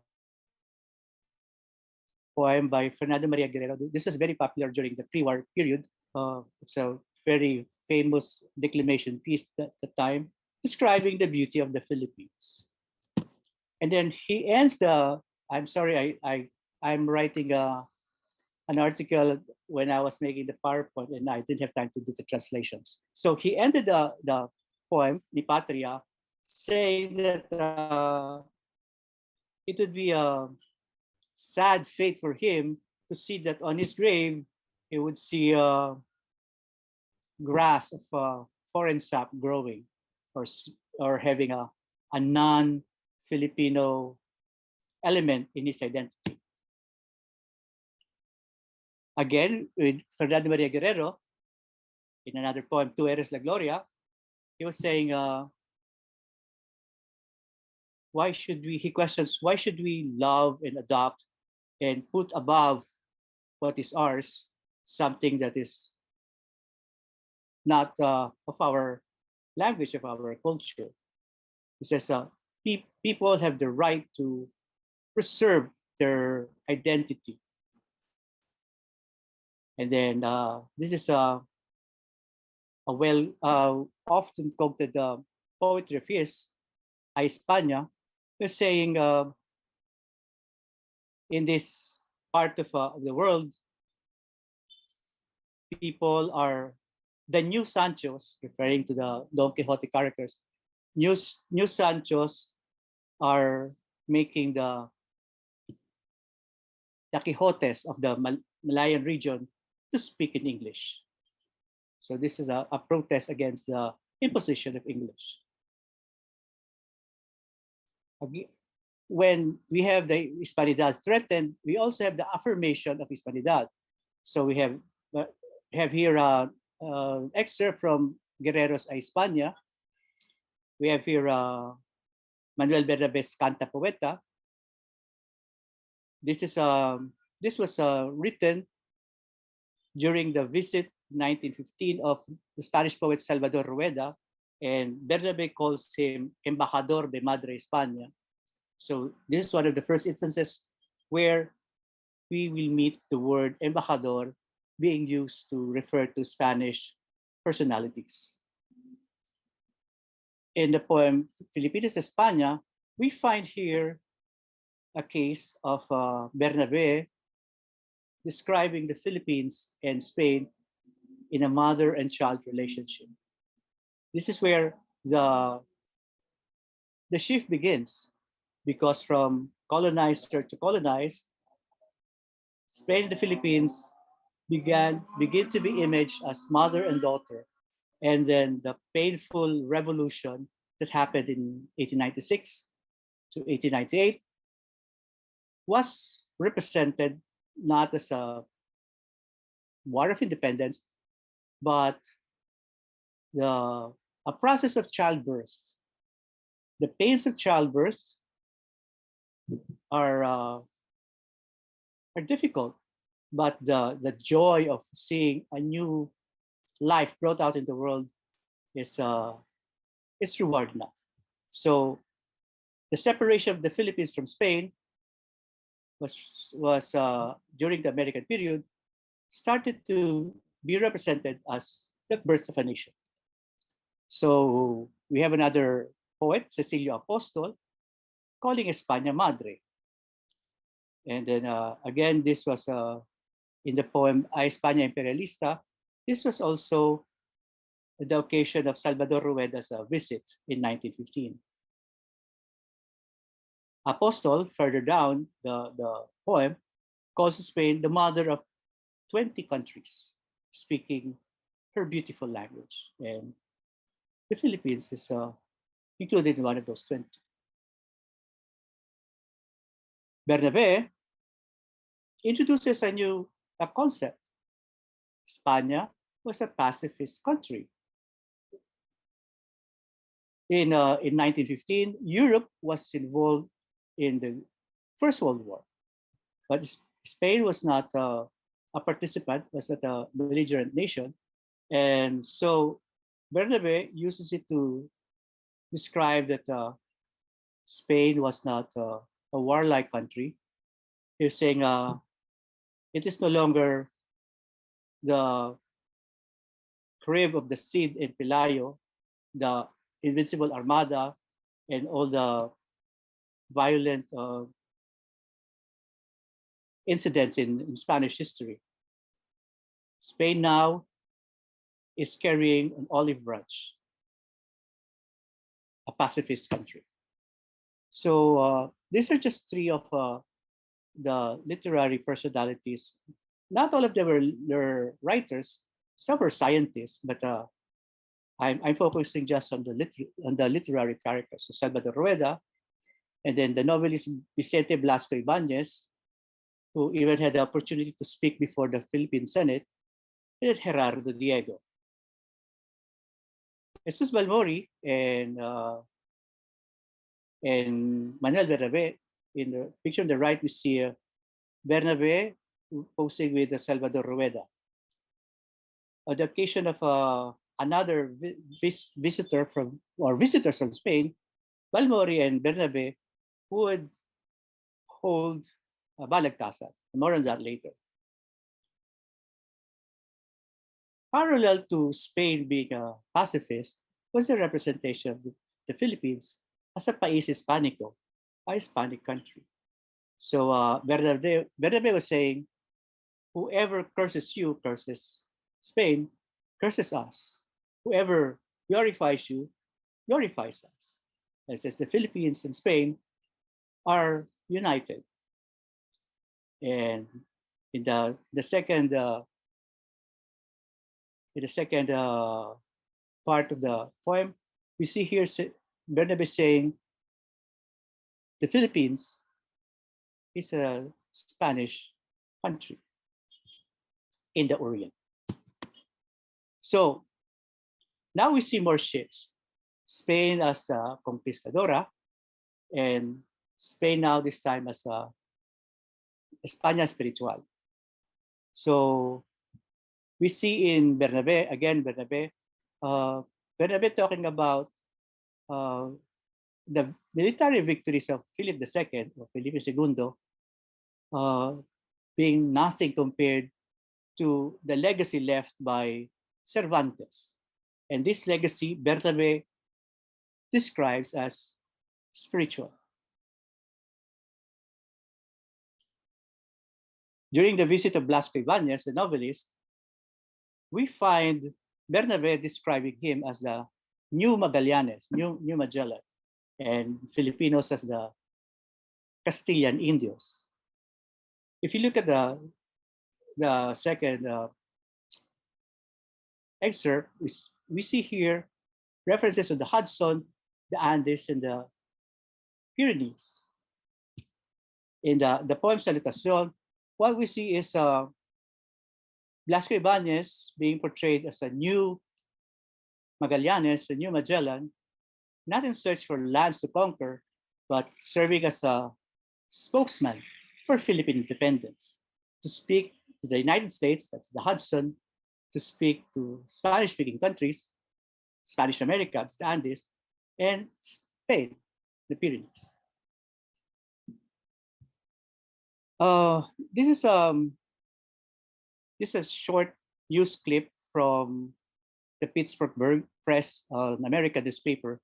poem by Fernando Maria Guerrero. This was very popular during the pre-war period. It's a very famous declamation piece at the time, describing the beauty of the Philippines. And then he ends I'm sorry, I'm writing an article when I was making the PowerPoint and I didn't have time to do the translations. So he ended the poem, Ni Patria, saying that it would be a sad fate for him to see that on his grave, he would see grass of foreign sap growing or having a non-Filipino element in his identity. Again, with Fernando Maria Guerrero, in another poem, Tu Eres la Gloria, he was saying, he questions, why should we love and adopt and put above what is ours something that is not of our language, of our culture? He says, people have the right to preserve their identity. And then this is a often quoted poetry of his, A España. They're saying in this part of the world, people are the new Sanchos, referring to the Don Quixote characters. New Sanchos are making the Quixotes of the Malayan region to speak in English. So this is a protest against the imposition of English. When we have the Hispanidad threatened, we also have the affirmation of Hispanidad. So we have here an excerpt from Guerrero's A España. We have here Manuel Bernabe's Canta Poeta. This was written during the visit 1915 of the Spanish poet Salvador Rueda, and Bernabe calls him Embajador de Madre España. So this is one of the first instances where we will meet the word embajador being used to refer to Spanish personalities. In the poem Filipinas España, we find here a case of Bernabe describing the Philippines and Spain in a mother and child relationship. This is where the shift begins, because from colonizer to colonized, Spain and the Philippines begin to be imaged as mother and daughter. And then the painful revolution that happened in 1896 to 1898 was represented not as a war of independence, but a process of childbirth. The pains of childbirth are difficult, but the joy of seeing a new life brought out in the world is reward enough. So the separation of the Philippines from Spain was during the American period started to be represented as the birth of a nation. So we have another poet, Cecilio Apostol, calling España Madre. And then again, this was in the poem A España Imperialista. This was also the occasion of Salvador Rueda's visit in 1915. Apostol, further down the poem, calls Spain the mother of 20 countries speaking her beautiful language. And the Philippines is included in one of those 20. Bernabe introduces a new concept. España was a pacifist country. In 1915, Europe was involved in the First World War, but Spain was not a participant, was not a belligerent nation. And so Bernabe uses it to describe that Spain was not a warlike country. He's saying it is no longer the crib of the Cid and Pelayo, the Invincible Armada, and all the violent incidents in Spanish history. Spain now is carrying an olive branch, a pacifist country. So these are just three of the literary personalities. Not all of them were writers. Some were scientists, but I'm focusing just on the literary characters. So Salvador Rueda, and then the novelist Vicente Blasco Ibanez, who even had the opportunity to speak before the Philippine Senate, and then Gerardo Diego. Jesus Balmori and Manuel Bernabe. In the picture on the right, we see Bernabe posing with Salvador Rueda. On the occasion of another visitors from Spain, Balmori and Bernabe would hold a balagtasan. More on that later. Parallel to Spain being a pacifist was the representation of the Philippines as a país hispánico, a Hispanic country. So Bernabe was saying, whoever curses you curses Spain, curses us. Whoever glorifies you glorifies us. And says the Philippines and Spain are united. And in the second part of the poem, we see here Bernabe saying the Philippines is a Spanish country in the Orient. So now we see more shifts. Spain as a conquistadora, and Spain now this time as a España Espiritual. So we see in Bernabe, again, Bernabe talking about the military victories of Philip II or Felipe II being nothing compared to the legacy left by Cervantes. And this legacy, Bernabe describes as spiritual. During the visit of Blasco Ibanez, the novelist, we find Bernabe describing him as the new Magallanes, new Magellan, and Filipinos as the Castilian Indios. If you look at the second excerpt, we see here references to the Hudson, the Andes, and the Pyrenees. In the poem Salutación, what we see is Blasco Ibanez being portrayed as a new Magallanes, a new Magellan, not in search for lands to conquer, but serving as a spokesman for Philippine independence, to speak to the United States, that's the Hudson, to speak to Spanish-speaking countries, Spanish Americans, the Andes, and Spain, the Pyrenees. This is this is a short news clip from the Pittsburgh Press, an American newspaper.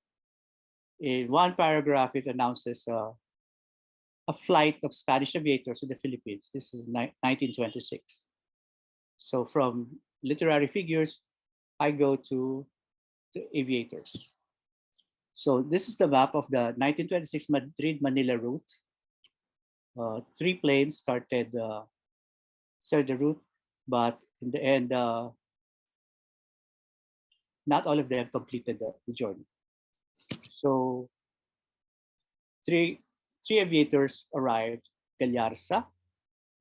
In one paragraph, it announces a flight of Spanish aviators to the Philippines. This is 1926. So from literary figures, I go to the aviators. So this is the map of the 1926 Madrid-Manila route. 3 planes started the route, but in the end, not all of them completed the journey. So three aviators arrived: Galarza,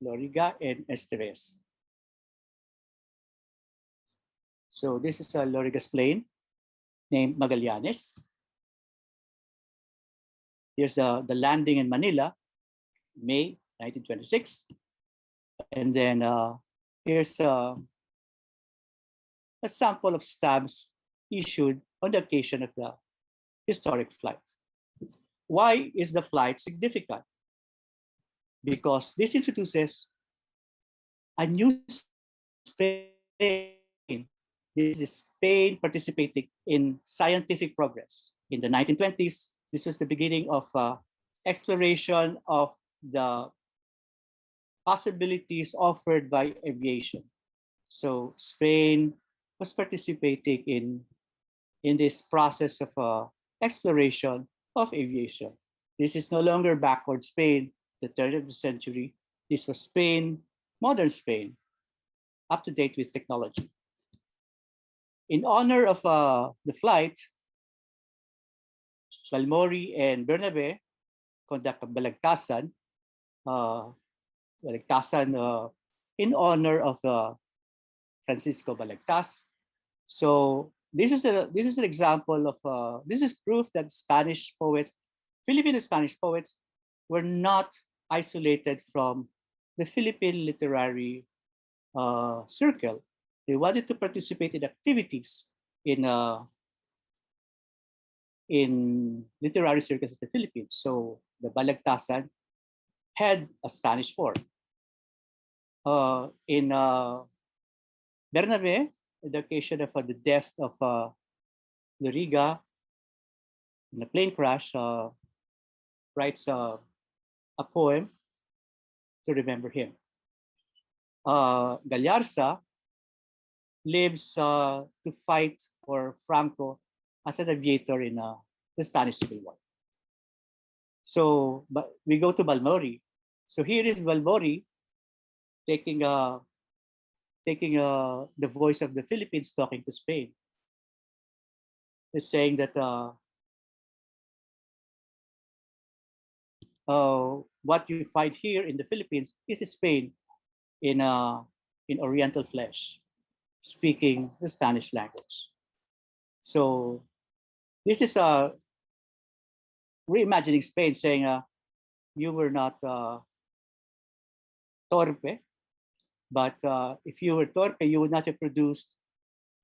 Loriga, and Esteves. So this is a Loriga's plane named Magallanes. Here's the landing in Manila, May 1926. And then here's a sample of stamps issued on the occasion of the historic flight. Why is the flight significant? Because this introduces a new Spain. This is Spain participating in scientific progress. In the 1920s, this was the beginning of exploration of the possibilities offered by aviation. So Spain was participating in this process of exploration of aviation. This is no longer backward Spain, the turn of the century. This was Spain, modern Spain, up to date with technology. In honor of the flight, Balmori and Bernabe conduct a balagtasan, in honor of Francisco Balagtas. So this is an example of this is proof that Spanish poets, Filipino Spanish poets, were not isolated from the Philippine literary circle. They wanted to participate in activities in literary circles in the Philippines. So the Balagtasan had a Spanish form. In Bernabe, the occasion of the death of Loriga in a plane crash, writes a poem to remember him. Galarza lives to fight for Franco as an aviator in the Spanish Civil War. So, but we go to Balmori. So here is Balmori taking the voice of the Philippines talking to Spain. He's saying that what you find here in the Philippines is Spain in Oriental flesh, speaking the Spanish language. So this is reimagining Spain, saying you were not torpe, but if you were torpe, you would not have produced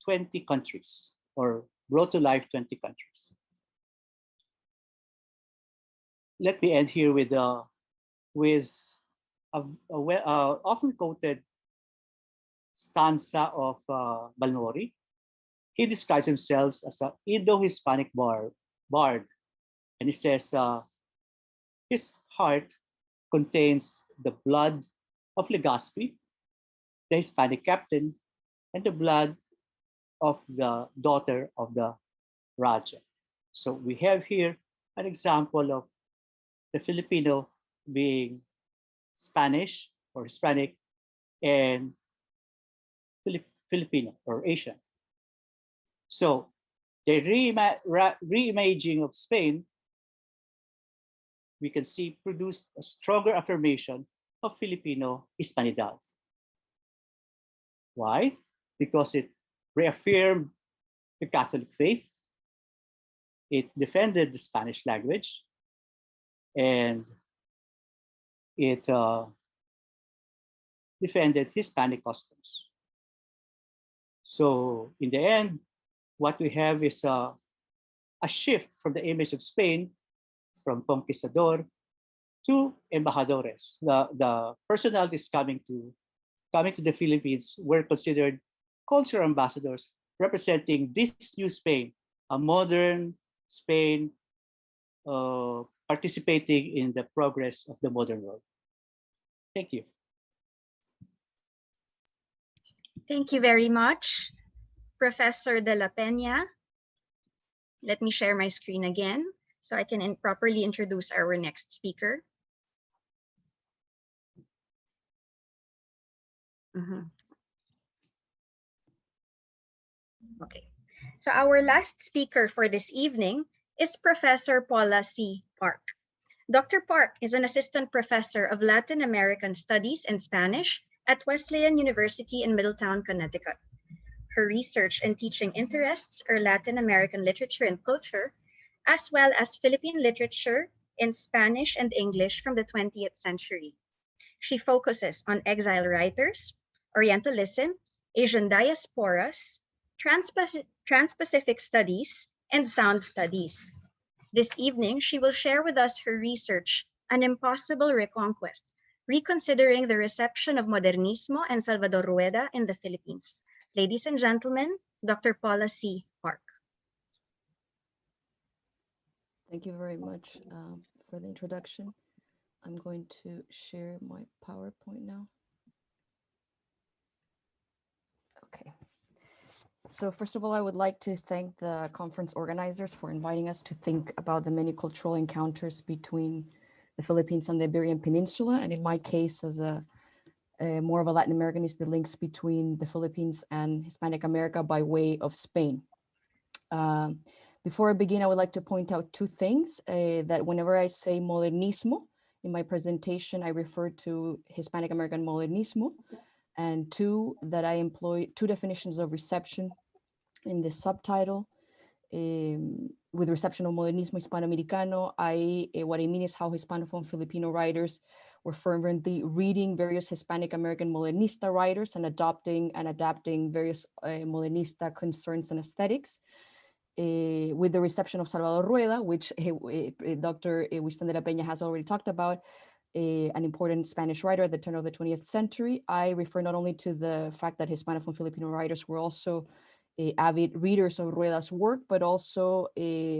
20 countries or brought to life 20 countries. Let me end here with a often quoted stanza of Balmori. He describes himself as an Indo-Hispanic bard, and he says his heart contains the blood of Legazpi, the Hispanic captain, and the blood of the daughter of the Raja. So we have here an example of the Filipino being Spanish or Hispanic and Filipino or Asian. So the reimaging of Spain, we can see, produced a stronger affirmation of Filipino Hispanidad. Why? Because it reaffirmed the Catholic faith, it defended the Spanish language, and it defended Hispanic customs. So in the end, what we have is a shift from the image of Spain from conquistador to embajadores. The personalities coming to coming to the Philippines were considered cultural ambassadors representing this new Spain, a modern Spain participating in the progress of the modern world. Thank you. Thank you very much, Professor De La Peña. Let me share my screen again so I can properly introduce our next speaker. Okay, so our last speaker for this evening is Professor Paula C. Park. Dr. Park is an assistant professor of Latin American Studies and Spanish at Wesleyan University in Middletown, Connecticut. Her research and teaching interests are Latin American literature and culture, as well as Philippine literature in Spanish and English from the 20th century. She focuses on exile writers, Orientalism, Asian diasporas, Trans-Pacific studies, and sound studies. This evening, she will share with us her research, An Impossible Reconquest, reconsidering the reception of Modernismo and Salvador Rueda in the Philippines. Ladies and gentlemen, Dr. Paula C. Park. Thank you very much for the introduction. I'm going to share my PowerPoint now. Okay. So first of all, I would like to thank the conference organizers for inviting us to think about the many cultural encounters between the Philippines and the Iberian Peninsula. And in my case, as a more of a Latin Americanist, the links between the Philippines and Hispanic America by way of Spain. Before I begin, I would like to point out two things, that whenever I say modernismo in my presentation, I refer to Hispanic American modernismo, and two, that I employ two definitions of reception in the subtitle. With reception of modernismo hispanoamericano, what I mean is how Hispanophone Filipino writers were fervently reading various Hispanic American modernista writers and adopting and adapting various modernista concerns and aesthetics. With the reception of Salvador Rueda, which Dr. Wistan de la Peña has already talked about, an important Spanish writer at the turn of the 20th century, I refer not only to the fact that Hispanophone Filipino writers were also avid readers of Rueda's work, but also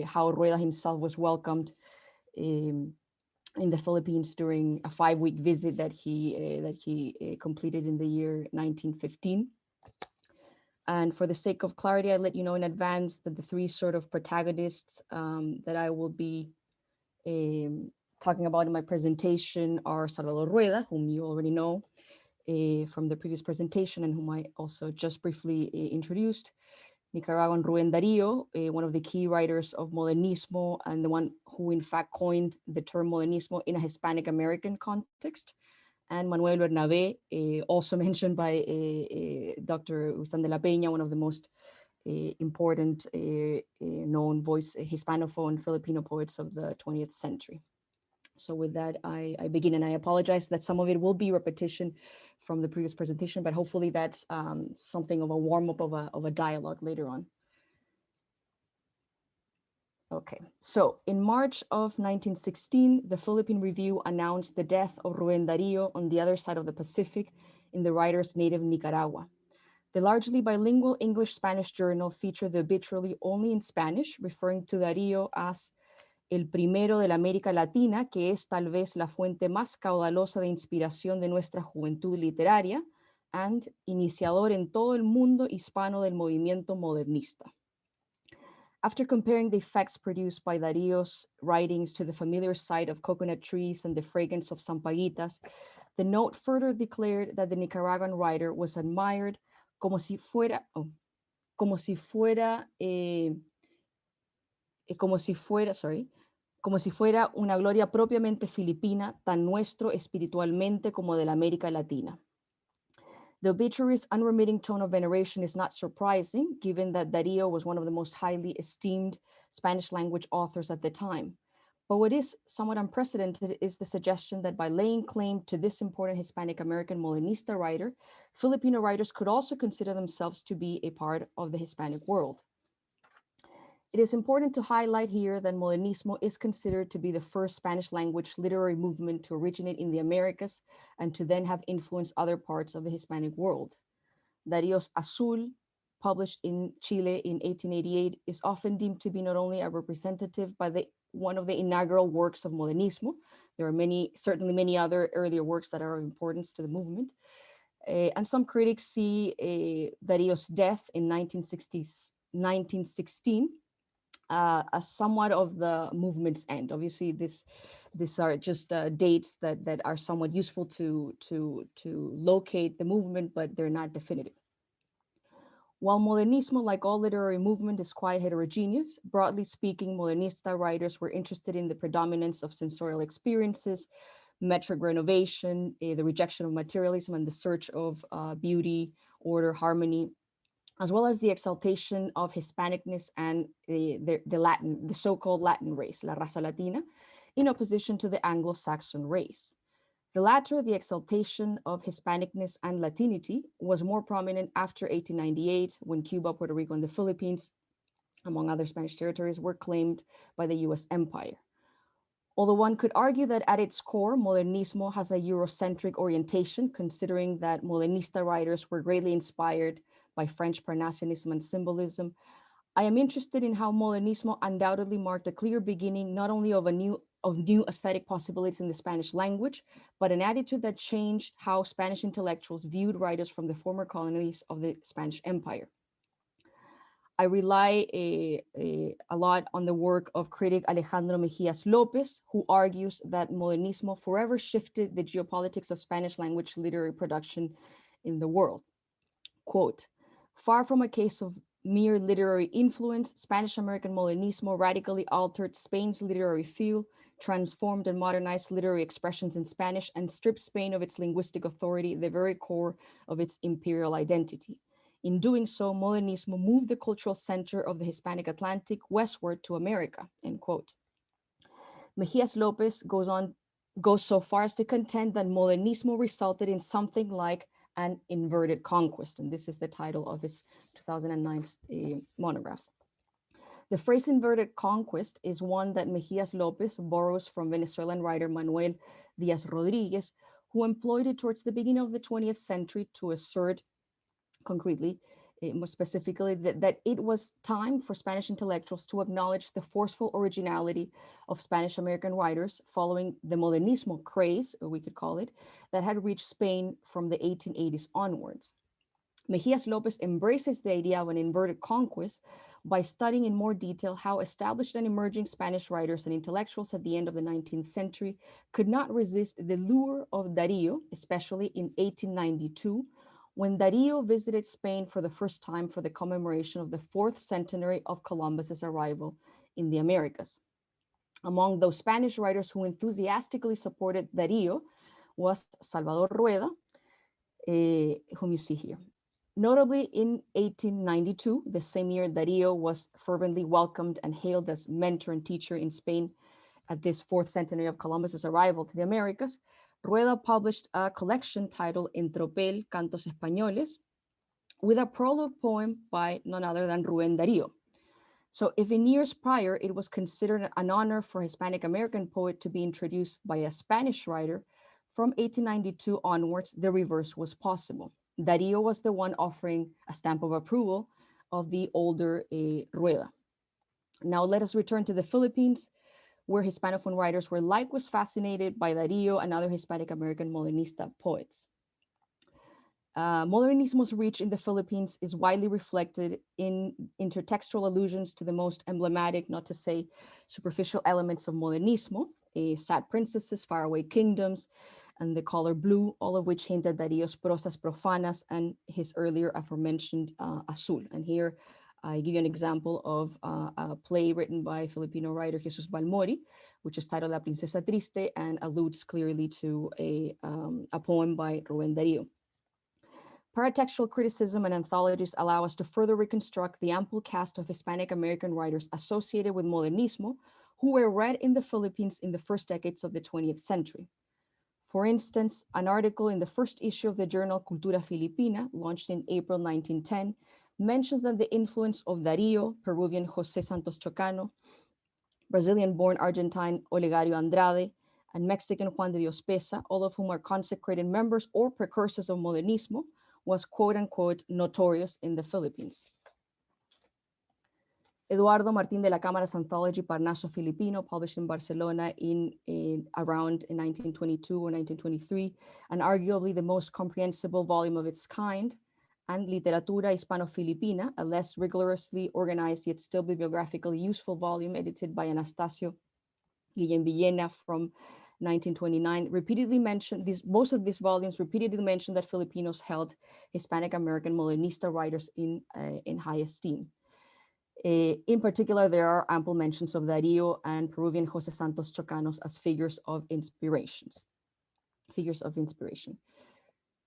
how Rueda himself was welcomed in the Philippines during a 5-week visit that he completed in the year 1915. And for the sake of clarity, I let you know in advance that the three sort of protagonists that I will be talking about in my presentation are Salvador Rueda, whom you already know from the previous presentation and whom I also just briefly introduced, Nicaraguan Rubén Darío, one of the key writers of Modernismo and the one who in fact coined the term Modernismo in a Hispanic American context, and Manuel Bernabé, also mentioned by Dr. Wistan de la Peña, one of the most important known Hispanophone Filipino poets of the 20th century. So with that, I begin, and I apologize that some of it will be repetition from the previous presentation, but hopefully that's something of a warm-up of a dialogue later on. Okay, so in March of 1916, the Philippine Review announced the death of Rubén Darío on the other side of the Pacific in the writer's native Nicaragua. The largely bilingual English-Spanish journal featured the obituary only in Spanish, referring to Darío as el primero de la América Latina, que es tal vez la fuente más caudalosa de inspiración de nuestra juventud literaria, and iniciador en todo el mundo hispano del movimiento modernista. After comparing the effects produced by Darío's writings to the familiar sight of coconut trees and the fragrance of sampaguitas, the note further declared that the Nicaraguan writer was admired como si fuera una gloria propiamente filipina, tan nuestro espiritualmente como de la América Latina. The obituary's unremitting tone of veneration is not surprising, given that Darío was one of the most highly esteemed Spanish language authors at the time. But what is somewhat unprecedented is the suggestion that by laying claim to this important Hispanic American modernista writer, Filipino writers could also consider themselves to be a part of the Hispanic world. It is important to highlight here that Modernismo is considered to be the first Spanish language literary movement to originate in the Americas and to then have influenced other parts of the Hispanic world. Darío's Azul, published in Chile in 1888, is often deemed to be not only a representative, but one of the inaugural works of Modernismo. There are certainly many other earlier works that are of importance to the movement. And some critics see Darío's death in 1916 as somewhat of the movement's end. Obviously, these are just dates that are somewhat useful to locate the movement, but they're not definitive. While Modernismo, like all literary movement, is quite heterogeneous, broadly speaking, Modernista writers were interested in the predominance of sensorial experiences, metric renovation, the rejection of materialism, and the search of beauty, order, harmony, as well as the exaltation of Hispanicness and the so-called Latin race, la raza latina, in opposition to the Anglo-Saxon race. The latter, the exaltation of Hispanicness and Latinity, was more prominent after 1898, when Cuba, Puerto Rico, and the Philippines, among other Spanish territories, were claimed by the US Empire. Although one could argue that at its core, Modernismo has a Eurocentric orientation, considering that Modernista writers were greatly inspired by French Parnassianism and symbolism, I am interested in how Modernismo undoubtedly marked a clear beginning not only of new aesthetic possibilities in the Spanish language, but an attitude that changed how Spanish intellectuals viewed writers from the former colonies of the Spanish Empire. I rely a lot on the work of critic Alejandro Mejías López, who argues that Modernismo forever shifted the geopolitics of Spanish language literary production in the world. Quote, "Far from a case of mere literary influence, Spanish-American Modernismo radically altered Spain's literary field, transformed and modernized literary expressions in Spanish, and stripped Spain of its linguistic authority, the very core of its imperial identity. In doing so, Modernismo moved the cultural center of the Hispanic Atlantic westward to America," end quote. Mejías López goes so far as to contend that Modernismo resulted in something like an inverted conquest, and this is the title of his 2009 monograph. The phrase inverted conquest is one that Mejías López borrows from Venezuelan writer Manuel Díaz Rodríguez, who employed it towards the beginning of the 20th century to assert concretely, more specifically, that it was time for Spanish intellectuals to acknowledge the forceful originality of Spanish-American writers following the Modernismo craze, or we could call it, that had reached Spain from the 1880s onwards. Mejías López embraces the idea of an inverted conquest by studying in more detail how established and emerging Spanish writers and intellectuals at the end of the 19th century could not resist the lure of Darío, especially in 1892, when Darío visited Spain for the first time for the commemoration of the 4th centenary of Columbus's arrival in the Americas. Among those Spanish writers who enthusiastically supported Darío was Salvador Rueda, whom you see here. Notably, in 1892, the same year Darío was fervently welcomed and hailed as mentor and teacher in Spain at this 4th centenary of Columbus's arrival to the Americas, Rueda published a collection titled En Tropel, Cantos Españoles, with a prologue poem by none other than Rubén Darío. So if in years prior it was considered an honor for a Hispanic American poet to be introduced by a Spanish writer, from 1892 onwards, the reverse was possible. Darío was the one offering a stamp of approval of the older Rueda. Now let us return to the Philippines, where Hispanophone writers were likewise fascinated by Darío and other Hispanic American Modernista poets. Modernismo's reach in the Philippines is widely reflected in intertextual allusions to the most emblematic, not to say superficial elements of Modernismo, sad princesses, faraway kingdoms, and the color blue, all of which hint at Darío's prosas profanas and his earlier aforementioned Azul. And here I give you an example of a play written by Filipino writer Jesus Balmori, which is titled La Princesa Triste and alludes clearly to a poem by Rubén Darío. Paratextual criticism and anthologies allow us to further reconstruct the ample cast of Hispanic American writers associated with Modernismo, who were read in the Philippines in the first decades of the 20th century. For instance, an article in the first issue of the journal Cultura Filipina, launched in April 1910, mentions that the influence of Darío, Peruvian José Santos Chocano, Brazilian-born Argentine Olegario Andrade, and Mexican Juan de Dios Pesa, all of whom are consecrated members or precursors of Modernismo, was quote unquote notorious in the Philippines. Eduardo Martín de la Cámara's anthology Parnaso Filipino, published in Barcelona in around 1922 or 1923, and arguably the most comprehensible volume of its kind, and Literatura Hispano-Filipina, a less rigorously organized yet still bibliographically useful volume edited by Anastasio Guillén Villena from 1929, repeatedly mentioned, most of these volumes repeatedly mentioned that Filipinos held Hispanic American Modernista writers in high esteem. In particular, there are ample mentions of Darío and Peruvian José Santos Chocanos as figures of inspiration.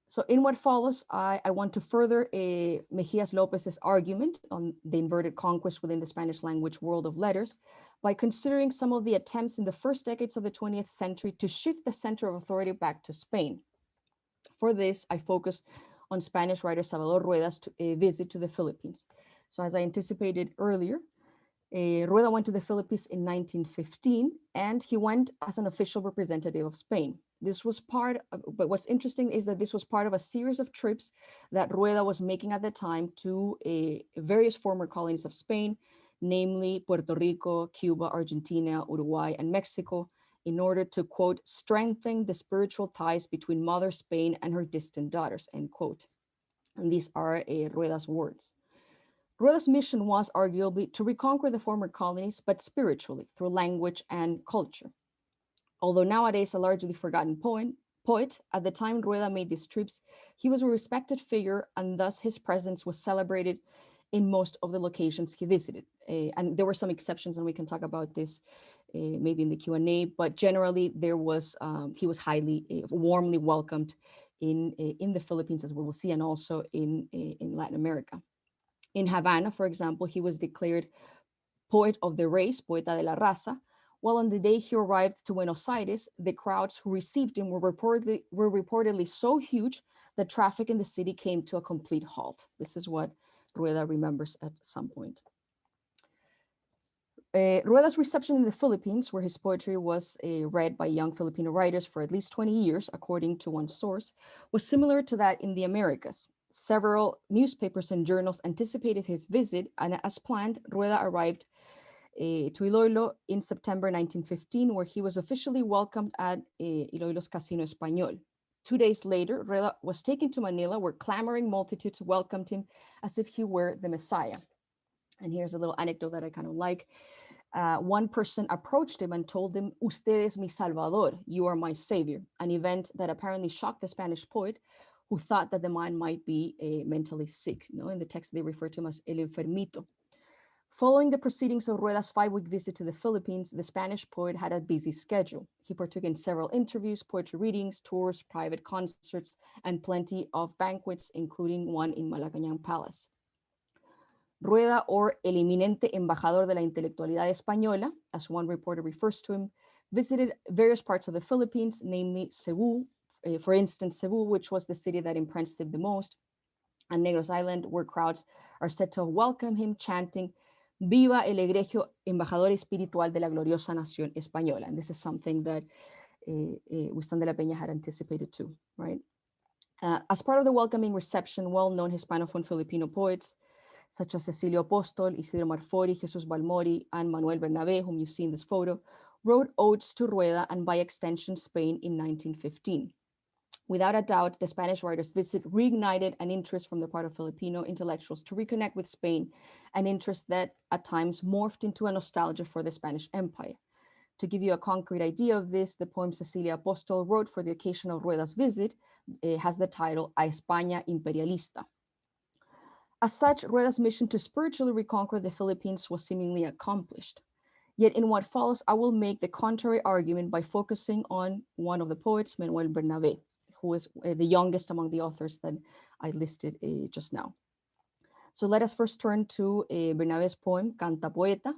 So in what follows, I want to further Mejías López's argument on the inverted conquest within the Spanish language world of letters by considering some of the attempts in the first decades of the 20th century to shift the center of authority back to Spain. For this, I focus on Spanish writer Salvador Rueda's visit to the Philippines. So as I anticipated earlier, Rueda went to the Philippines in 1915, and he went as an official representative of Spain. This was but what's interesting is that this was part of a series of trips that Rueda was making at the time to various former colonies of Spain, namely Puerto Rico, Cuba, Argentina, Uruguay, and Mexico, in order to, quote, strengthen the spiritual ties between Mother Spain and her distant daughters, end quote. And these are Rueda's words. Rueda's mission was arguably to reconquer the former colonies, but spiritually, through language and culture. Although nowadays a largely forgotten poet, at the time Rueda made these trips, he was a respected figure, and thus his presence was celebrated in most of the locations he visited. And there were some exceptions, and we can talk about this maybe in the Q&A, but generally there was, he was highly, warmly welcomed in the Philippines, as we will see, and also in Latin America. In Havana, for example, he was declared poet of the race, poeta de la raza, while on the day he arrived to Buenos Aires, the crowds who received him were reportedly so huge that traffic in the city came to a complete halt. This is what Rueda remembers at some point. Rueda's reception in the Philippines, where his poetry was read by young Filipino writers for at least 20 years, according to one source, was similar to that in the Americas. Several newspapers and journals anticipated his visit, and as planned, Rueda arrived to Iloilo in September 1915, where he was officially welcomed at Iloilo's Casino Español. 2 days later, Rueda was taken to Manila, where clamoring multitudes welcomed him as if he were the Messiah. And here's a little anecdote that I kind of like. One person approached him and told him, "Usted es mi Salvador, you are my savior," an event that apparently shocked the Spanish poet, who thought that the man might be mentally sick. In the text, they refer to him as el enfermito. Following the proceedings of Rueda's 5-week visit to the Philippines, the Spanish poet had a busy schedule. He partook in several interviews, poetry readings, tours, private concerts, and plenty of banquets, including one in Malacañang Palace. Rueda, or el eminente embajador de la intelectualidad española, as one reporter refers to him, visited various parts of the Philippines, namely Cebu, for instance, Cebu, which was the city that impressed him the most, and Negros Island, where crowds are said to welcome him, chanting, "Viva el egregio embajador espiritual de la gloriosa nación española." And this is something that Huitzilopochtli de la Peña had anticipated too, right? As part of the welcoming reception, well-known Hispanophone Filipino poets, such as Cecilio Apóstol, Isidro Marfori, Jesus Balmori, and Manuel Bernabé, whom you see in this photo, wrote odes to Rueda and by extension Spain in 1915. Without a doubt, the Spanish writer's visit reignited an interest from the part of Filipino intellectuals to reconnect with Spain, an interest that at times morphed into a nostalgia for the Spanish Empire. To give you a concrete idea of this, the poem Cecilia Apóstol wrote for the occasion of Rueda's visit has the title A España Imperialista. As such, Rueda's mission to spiritually reconquer the Philippines was seemingly accomplished. Yet in what follows, I will make the contrary argument by focusing on one of the poets, Manuel Bernabé, who is the youngest among the authors that I listed just now. So let us first turn to Bernabé's poem, Canta Poeta,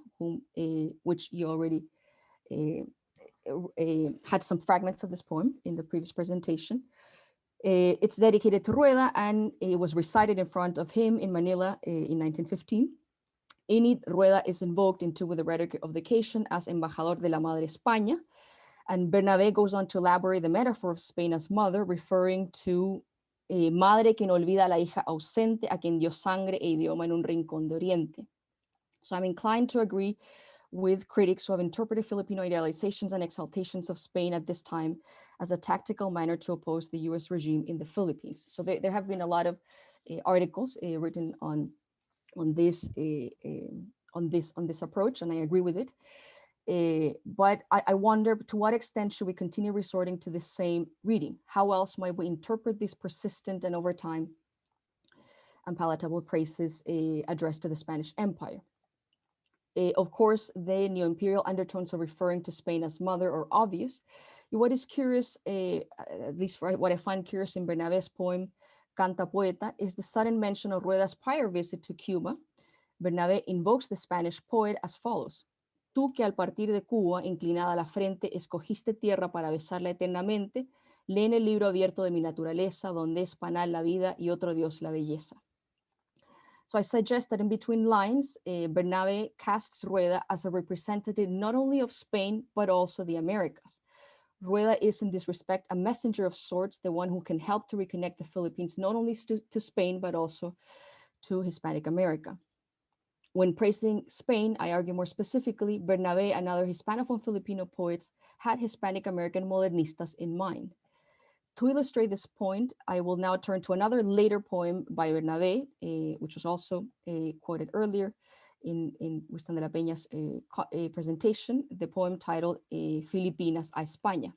which you already had some fragments of this poem in the previous presentation. It's dedicated to Rueda, and it was recited in front of him in Manila in 1915. In it, Rueda is invoked into with the rhetoric of the occasion as Embajador de la Madre España, and Bernabé goes on to elaborate the metaphor of Spain as mother, referring to madre que no olvida a la hija ausente, a quien dio sangre e idioma en un rincón de Oriente. So I'm inclined to agree with critics who have interpreted Filipino idealizations and exaltations of Spain at this time as a tactical manner to oppose the US regime in the Philippines. So there have been a lot of articles written on this approach, and I agree with it. But I wonder, to what extent should we continue resorting to the same reading? How else might we interpret these persistent and over time unpalatable praises addressed to the Spanish Empire? Of course, the neo-imperial undertones of referring to Spain as mother are obvious. What is curious, at least for what I find curious in Bernabé's poem, Canta Poeta, is the sudden mention of Rueda's prior visit to Cuba. Bernabé invokes the Spanish poet as follows: Tú que al partir de Cuba, inclinada la frente, escogiste tierra para besarla eternamente, lee en el libro abierto de mi naturaleza, donde es panal la vida y otro Dios la belleza. So I suggest that in between lines, Bernabé casts Rueda as a representative not only of Spain, but also the Americas. Rueda is in this respect a messenger of sorts, the one who can help to reconnect the Philippines, not only to Spain, but also to Hispanic America. When praising Spain, I argue more specifically, Bernabé and other Hispanophone Filipino poets had Hispanic American modernistas in mind. To illustrate this point, I will now turn to another later poem by Bernabé, which was also quoted earlier in Wisdom de la Peña's presentation, the poem titled Filipinas a España.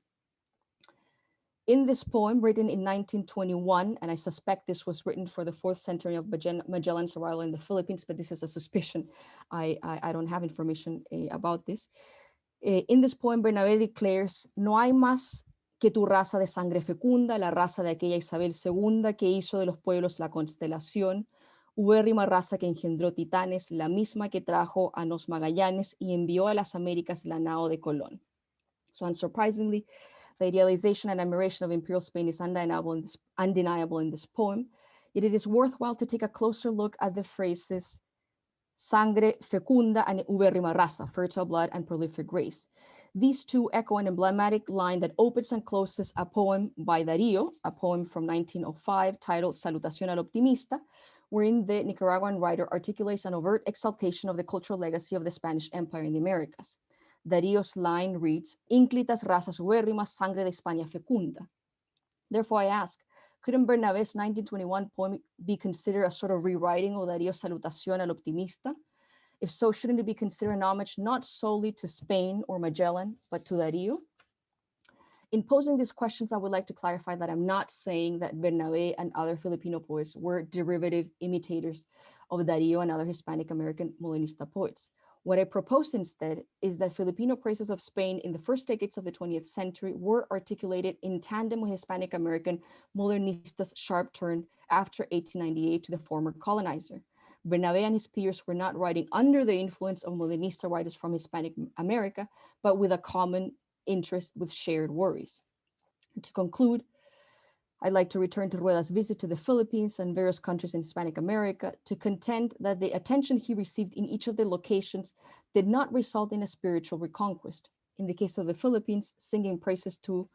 In this poem, written in 1921, and I suspect this was written for the 4th century of Magellan's arrival in the Philippines, but this is a suspicion. I don't have information about this. In this poem, Bernabé declares, no hay más que tu raza de sangre fecunda, la raza de aquella Isabel II que hizo de los pueblos la constelación, ubérrima raza que engendró titanes, la misma que trajo a los Magallanes y envió a las Américas la nao de Colón. So unsurprisingly, the idealization and admiration of imperial Spain is undeniable in this poem, yet it is worthwhile to take a closer look at the phrases sangre fecunda and ubérrima raza, fertile blood and prolific race. These two echo an emblematic line that opens and closes a poem by Darío, a poem from 1905 titled Salutación al Optimista, wherein the Nicaraguan writer articulates an overt exaltation of the cultural legacy of the Spanish Empire in the Americas. Darío's line reads, Ínclitas razas ubérrimas, sangre de España fecunda. Therefore, I ask, couldn't Bernabé's 1921 poem be considered a sort of rewriting of Darío's Salutación al Optimista? If so, shouldn't it be considered an homage not solely to Spain or Magellan, but to Darío? In posing these questions, I would like to clarify that I'm not saying that Bernabé and other Filipino poets were derivative imitators of Darío and other Hispanic American modernista poets. What I propose instead is that Filipino praises of Spain in the first decades of the 20th century were articulated in tandem with Hispanic American modernistas' sharp turn after 1898 to the former colonizer. Bernabé and his peers were not writing under the influence of modernista writers from Hispanic America, but with a common interest with shared worries. And to conclude, I'd like to return to Rueda's visit to the Philippines and various countries in Hispanic America to contend that the attention he received in each of the locations did not result in a spiritual reconquest. In the case of the Philippines, singing praises to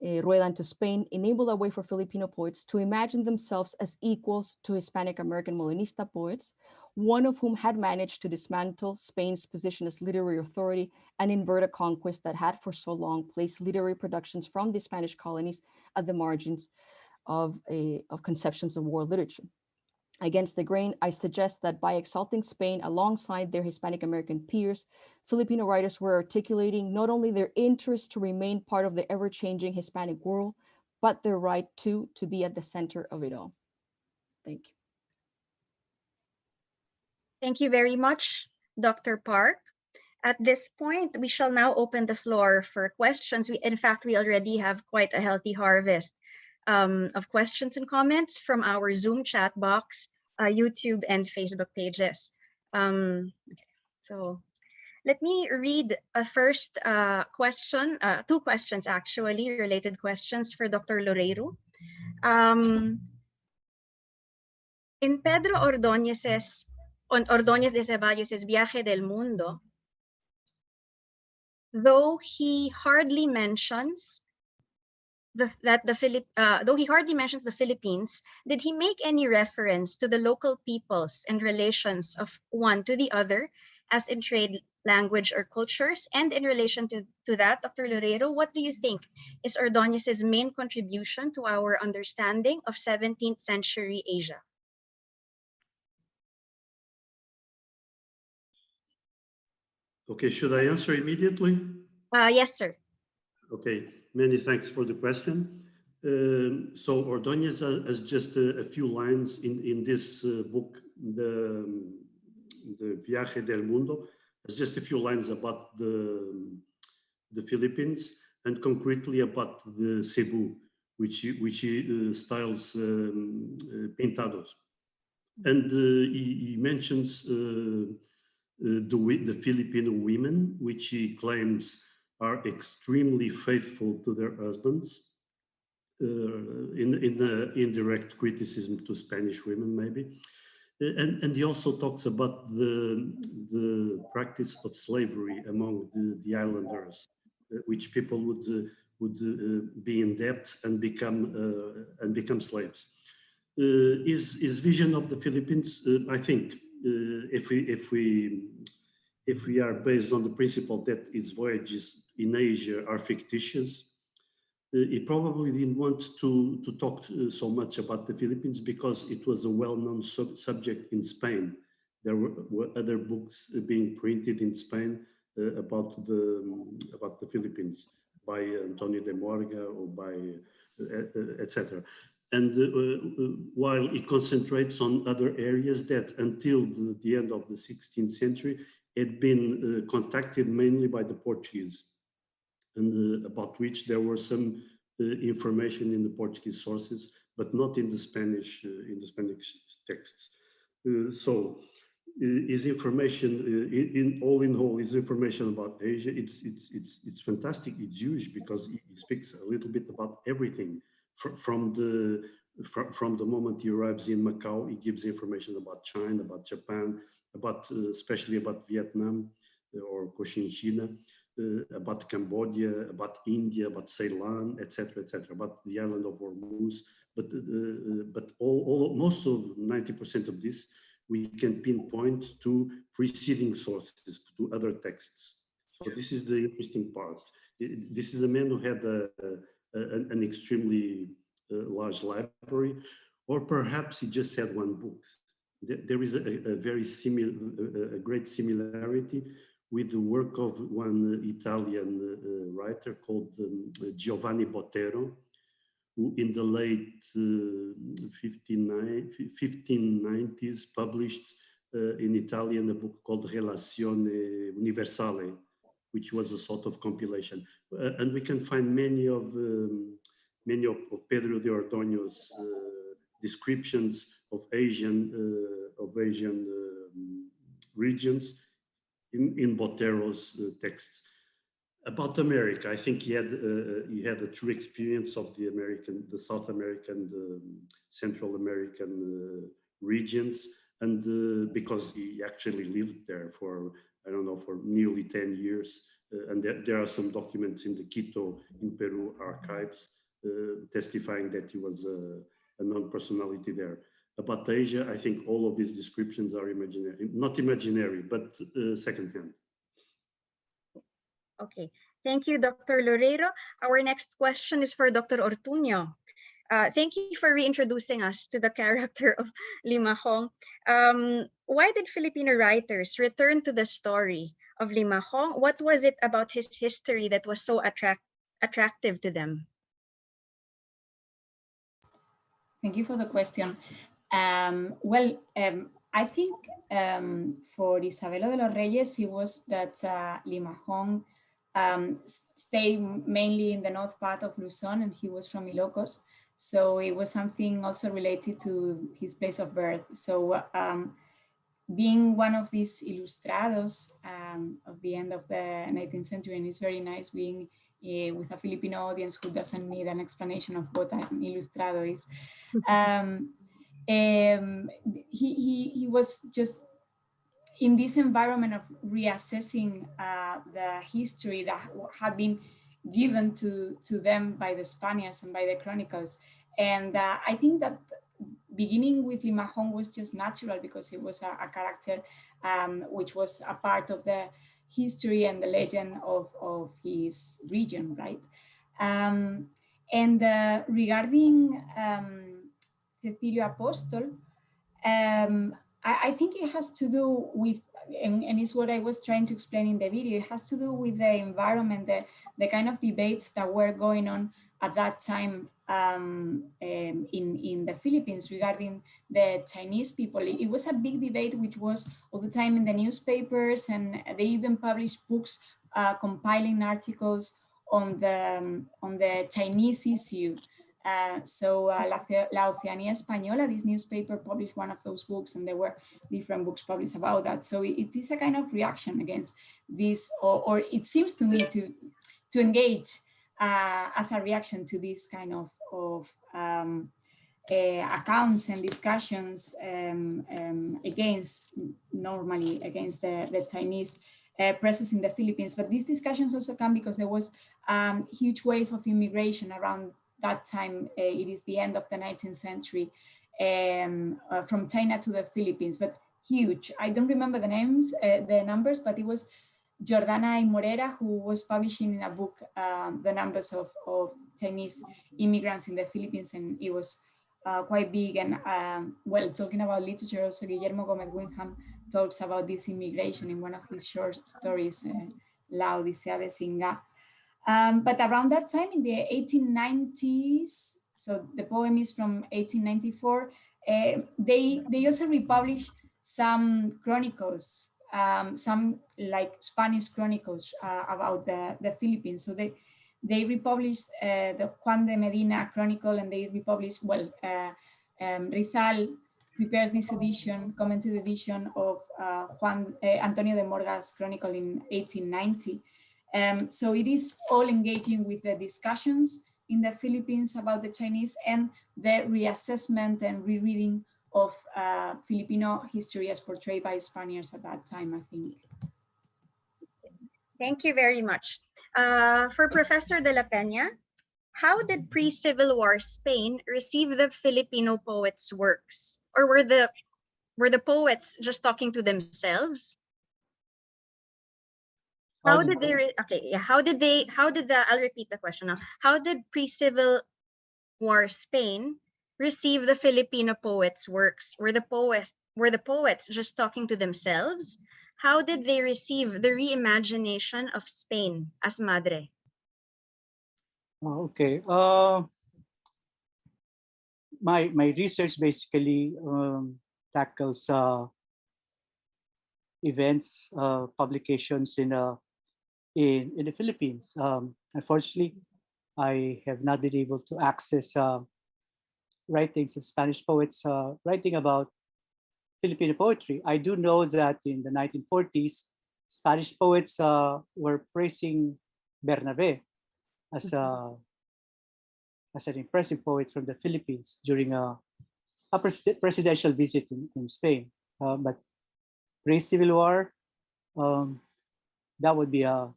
Rueda and to Spain enabled a way for Filipino poets to imagine themselves as equals to Hispanic American modernista poets, one of whom had managed to dismantle Spain's position as literary authority and invert a conquest that had for so long placed literary productions from the Spanish colonies at the margins of conceptions of world literature. Against the grain, I suggest that by exalting Spain alongside their Hispanic American peers, Filipino writers were articulating not only their interest to remain part of the ever-changing Hispanic world, but their right to be at the center of it all. Thank you. Thank you very much, Dr. Park. At this point, we shall now open the floor for questions. In fact, we already have quite a healthy harvest of questions and comments from our Zoom chat box, YouTube and Facebook pages. So let me read a first question, two questions actually, related questions for Dr. Loureiro. In Pedro Ordóñez de Ceballos' Viaje del Mundo, though he hardly mentions the Philippines, did he make any reference to the local peoples and relations of one to the other, as in trade, language, or cultures? And in relation to that, Dr. Loureiro, what do you think is Ordóñez's main contribution to our understanding of 17th century Asia? Okay, should I answer immediately? Yes, sir. Okay, many thanks for the question. So Ordóñez has just a few lines in this book, the Viaje del Mundo, has just a few lines about the Philippines, and concretely about the Cebu, which he styles pintados. And he mentions the Filipino women, which he claims are extremely faithful to their husbands, in the indirect criticism to Spanish women, maybe. And he also talks about the practice of slavery among the islanders, which people would be in debt and become slaves. His vision of the Philippines, I think, if we are based on the principle that his voyages in Asia are fictitious, he probably didn't want to talk so much about the Philippines because it was a well-known subject in Spain. There were other books being printed in Spain about the Philippines by Antonio de Morga or by etc. And while it concentrates on other areas that until the end of the 16th century had been contacted mainly by the Portuguese, and about which there were some information in the Portuguese sources, but not in the Spanish texts. So his information, in all, his information about Asia, it's fantastic. It's huge because he speaks a little bit about everything. From the moment he arrives in Macau, he gives information about China, about Japan, especially about Vietnam or Cochinchina, about Cambodia, about India, about Ceylon, etc., about the island of Hormuz. But most of 90% of this we can pinpoint to preceding sources, to other texts. So this is the interesting part. This is a man who had an extremely large library, or perhaps he just had one book. There is a very similar, a great similarity with the work of one Italian writer called Giovanni Botero, who in the late 1590s published in Italian a book called Relazione Universale, which was a sort of compilation. And we can find many of Pedro de Ordóñez's descriptions of Asian regions in Botero's texts. About America, I think he had a true experience of the South American, Central American regions, and because he actually lived there for, I don't know, for nearly 10 years. And there are some documents in the Quito in Peru archives testifying that he was a known personality there. About Asia, I think all of these descriptions are imaginary, not imaginary, but secondhand. Okay, thank you, Dr. Loureiro. Our next question is for Dr. Ortuño. Thank you for reintroducing us to the character of Limahong. Why did Filipino writers return to the story of Limahong? What was it about his history that was so attractive to them? Thank you for the question. I think for Isabelo de los Reyes, it was that Limahong stayed mainly in the north part of Luzon, and he was from Ilocos. So it was something also related to his place of birth. So being one of these ilustrados of the end of the 19th century, and it's very nice being with a Filipino audience who doesn't need an explanation of what an ilustrado is. He was just in this environment of reassessing the history that had been given to them by the Spaniards and by the chronicles. And I think that beginning with Limahong was just natural because it was a character which was a part of the history and the legend of his region, right? Regarding Cecilio Apostol, I think it has to do with, and it's what I was trying to explain in the video, it has to do with the environment, the kind of debates that were going on at that time in the Philippines regarding the Chinese people. It was a big debate which was all the time in the newspapers, and they even published books compiling articles on the Chinese issue. La Oceanía Española, this newspaper, published one of those books, and there were different books published about that. So it is a kind of reaction against this, or it seems to me to engage as a reaction to this kind of accounts and discussions normally against the Chinese presence in the Philippines. But these discussions also come because there was a huge wave of immigration around that time. It is the end of the 19th century from China to the Philippines, but huge. I don't remember the names, the numbers, but it was Jordana y Morera who was publishing in a book the numbers of Chinese immigrants in the Philippines, and it was quite big. And well, talking about literature, also Guillermo Gomez Wingham talks about this immigration in one of his short stories, La Odisea de Singa. But around that time in the 1890s, so the poem is from 1894, they also republished some chronicles, some like Spanish chronicles about the Philippines. So they republished the Juan de Medina Chronicle, and they republished, well, Rizal prepares this edition, commented edition of Antonio de Morga's Chronicle in 1890. So it is all engaging with the discussions in the Philippines about the Chinese and the reassessment and rereading of Filipino history as portrayed by Spaniards at that time, I think. Thank you very much. For Professor de la Peña, how did pre-Civil War Spain receive the Filipino poets' works? Or were the poets just talking to themselves? How did they, I'll repeat the question now. How did pre-Civil War Spain receive the Filipino poets' works? Were the poets just talking to themselves? How did they receive the reimagination of Spain as madre? Okay. My research basically tackles events, publications in the Philippines. Unfortunately, I have not been able to access writings of Spanish poets writing about Filipino poetry. I do know that in the 1940s, Spanish poets were praising Bernabe as an impressive poet from the Philippines during a presidential visit in Spain. But pre-Civil War, that would be I'm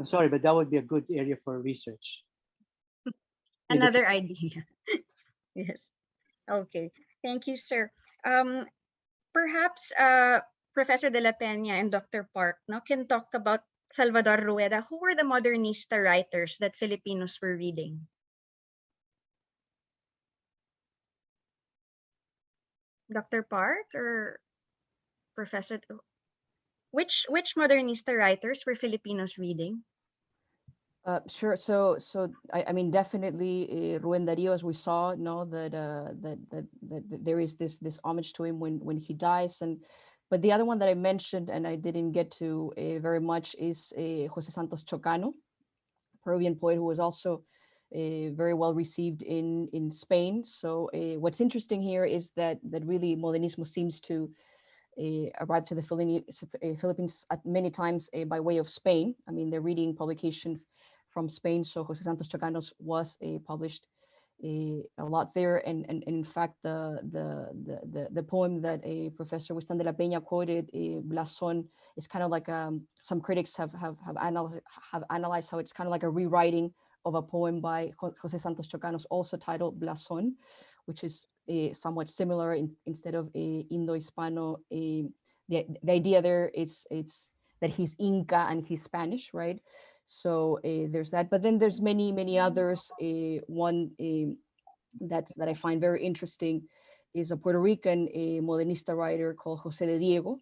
sorry, but that would be a good area for research. Another idea. Yes. Okay. Thank you, sir. Perhaps Professor de la Peña and Dr. Park can talk about Salvador Rueda. Who were the modernista writers that Filipinos were reading? Dr. Park or Professor? Which modernista writers were Filipinos reading? Sure. So I mean, definitely Rubén Darío, as we saw, that there is this homage to him when he dies, but the other one that I mentioned and I didn't get to very much is José Santos Chocano, Peruvian poet who was also very well received in Spain. So what's interesting here is that really Modernismo seems to arrive to the Philippines at many times by way of Spain. I mean, they're reading publications from Spain. So Jose Santos Chocanos was published a lot there, and in fact the poem that a Professor Wistan de la Peña quoted, Blasón, is kind of like some critics have analyzed how it's kind of like a rewriting of a poem by Jose Santos Chocanos, also titled Blasón, which is somewhat similar. Instead of Indo-Hispano, the idea there is that he's Inca and he's Spanish, right? So there's that, but then there's many others. One that I find very interesting is a Puerto Rican modernista writer called José de Diego.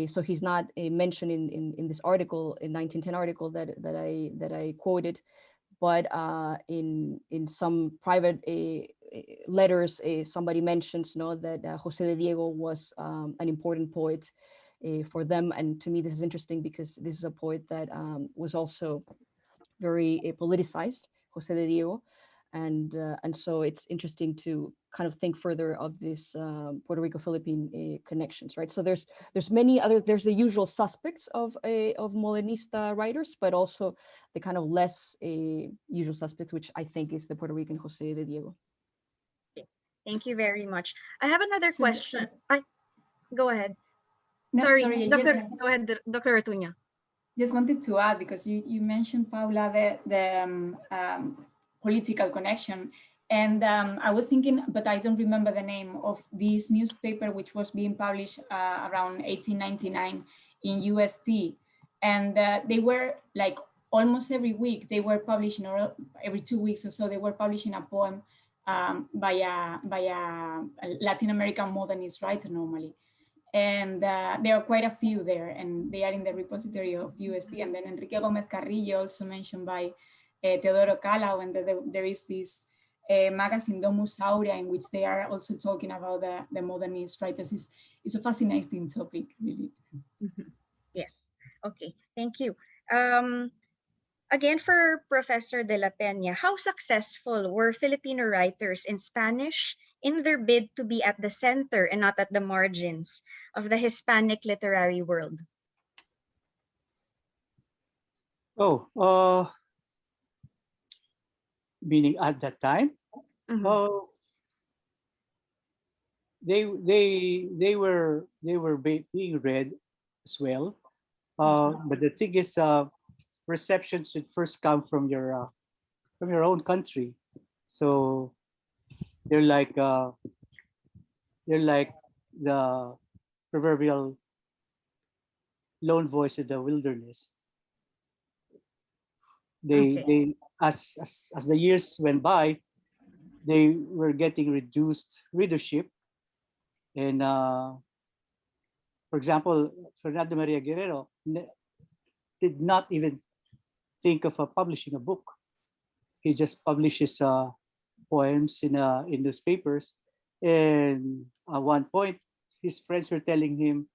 So he's not mentioned in this article, in 1910 article that I quoted, but in some private letters, somebody mentions that José de Diego was an important poet for them. And to me, this is interesting because this is a poet that was also very politicized, José de Diego. And so it's interesting to kind of think further of this Puerto Rico-Philippine connections, right? So there's many other, there's the usual suspects of modernista writers, but also the kind of less usual suspect, which I think is the Puerto Rican José de Diego. Thank you very much. I have another So- question. Go ahead. No, Sorry, just- Go ahead, Dr. Ortuño. Just wanted to add, because you mentioned, Paula, the political connection. And I was thinking, but I don't remember the name of this newspaper, which was being published around 1899 in UST. And they were like almost every week, they were publishing, or every 2 weeks or so, they were publishing a poem by a Latin American modernist writer normally. And there are quite a few there, and they are in the repository of UST. And then Enrique Gomez Carrillo, also mentioned by Teodoro Calao, and there is this magazine Domus Aurea, in which they are also talking about the modernist writers. It's a fascinating topic, really. Yes. Okay. Thank you. Again, for Professor De La Peña, how successful were Filipino writers in Spanish in their bid to be at the center and not at the margins of the Hispanic literary world? Meaning at that time, Mhm. they were being read as well. But the thing is, reception should first come from your own country. So they're like the proverbial lone voice in the wilderness. They as the years went by, they were getting reduced readership. And for example, Fernando Maria Guerrero did not even think of publishing a book. He just publishes poems in newspapers. And at one point, his friends were telling him,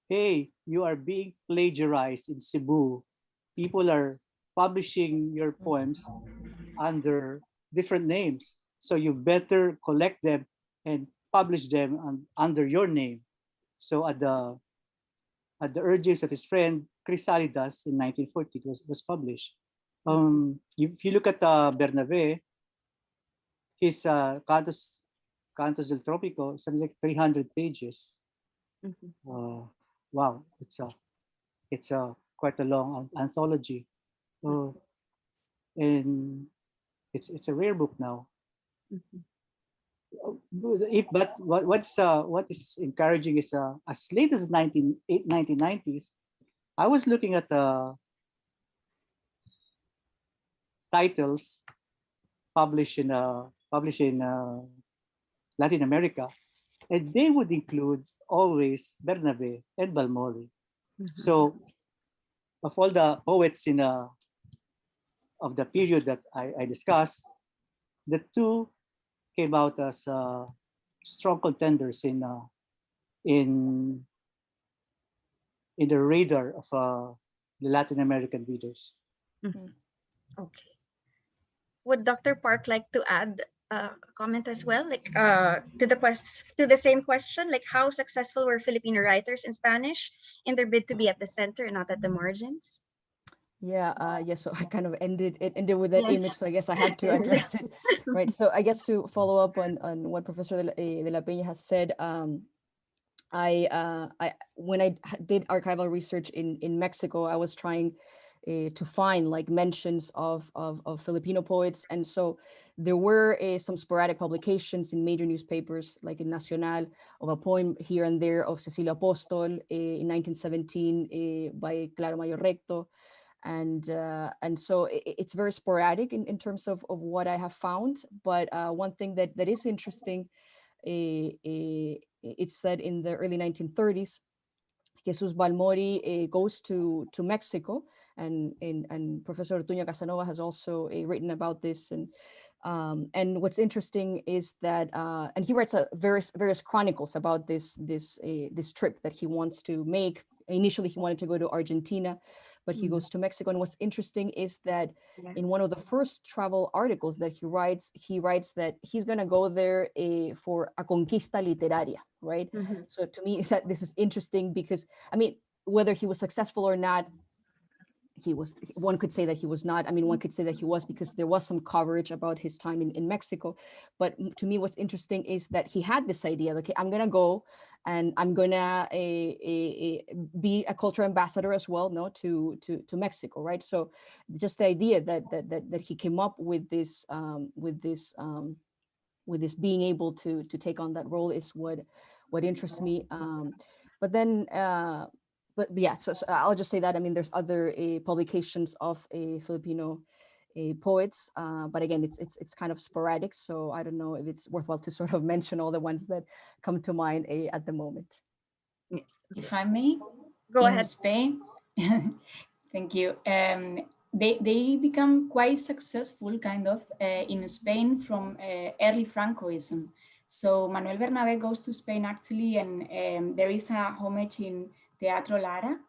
"Hey, you are being plagiarized in Cebu. People are publishing your poems under different names. So you better collect them and publish them under your name." So at the urges of his friend Chris Salidas in 1940, it was published. If you look at Bernabe, his Cantos del Trópico, something like 300 pages. Wow, it's quite a long anthology. And it's a rare book now. But what is encouraging is as late as 1990s, I was looking at the titles published in Latin America, and they would include always Bernabe and Balmori. So of all the poets of the period that I discussed, the two came out as strong contenders in the radar of the Latin American readers. Okay. Would Dr. Park like to add a comment as well, like to the same question, like how successful were Filipino writers in Spanish in their bid to be at the center and not at the margins? Yeah, so I kind of ended with that Yes. image, so I guess I had to address it, right? So I guess to follow up on what Professor de la Peña has said, I when I did archival research in Mexico, I was trying to find like mentions of Filipino poets, and so there were some sporadic publications in major newspapers like in Nacional of a poem here and there of Cecilio Apóstol in 1917 by Claro Mayor Recto, and so it's very sporadic in terms of what I have found. But one thing that is interesting, it's that in the early 1930s, Jesus Balmori goes to Mexico, and Professor Ortuño Casanova has also written about this. And what's interesting is that, and he writes various chronicles about this trip that he wants to make. Initially, he wanted to go to Argentina, but he goes to Mexico. And what's interesting is that in one of the first travel articles that he writes that he's going to go there for a conquista literaria, right? Mhm. So to me, that this is interesting because, I mean, whether he was successful or not, one could say that he was not. I mean, one could say that he was because there was some coverage about his time in Mexico. But to me, what's interesting is that he had this idea, okay, I'm gonna go and I'm gonna be a cultural ambassador as well, no, to Mexico, right? So just the idea that he came up with this being able to take on that role is what interests me. But then but yeah, so I'll just say that, I mean, there's other publications of Filipino poets, but again, it's kind of sporadic, so I don't know if it's worthwhile to sort of mention all the ones that come to mind at the moment. Yes. If I may, Go in ahead. Spain, thank you. They become quite successful, kind of, in Spain from early Francoism. So Manuel Bernabé goes to Spain actually, and there is a homage in Teatro Lara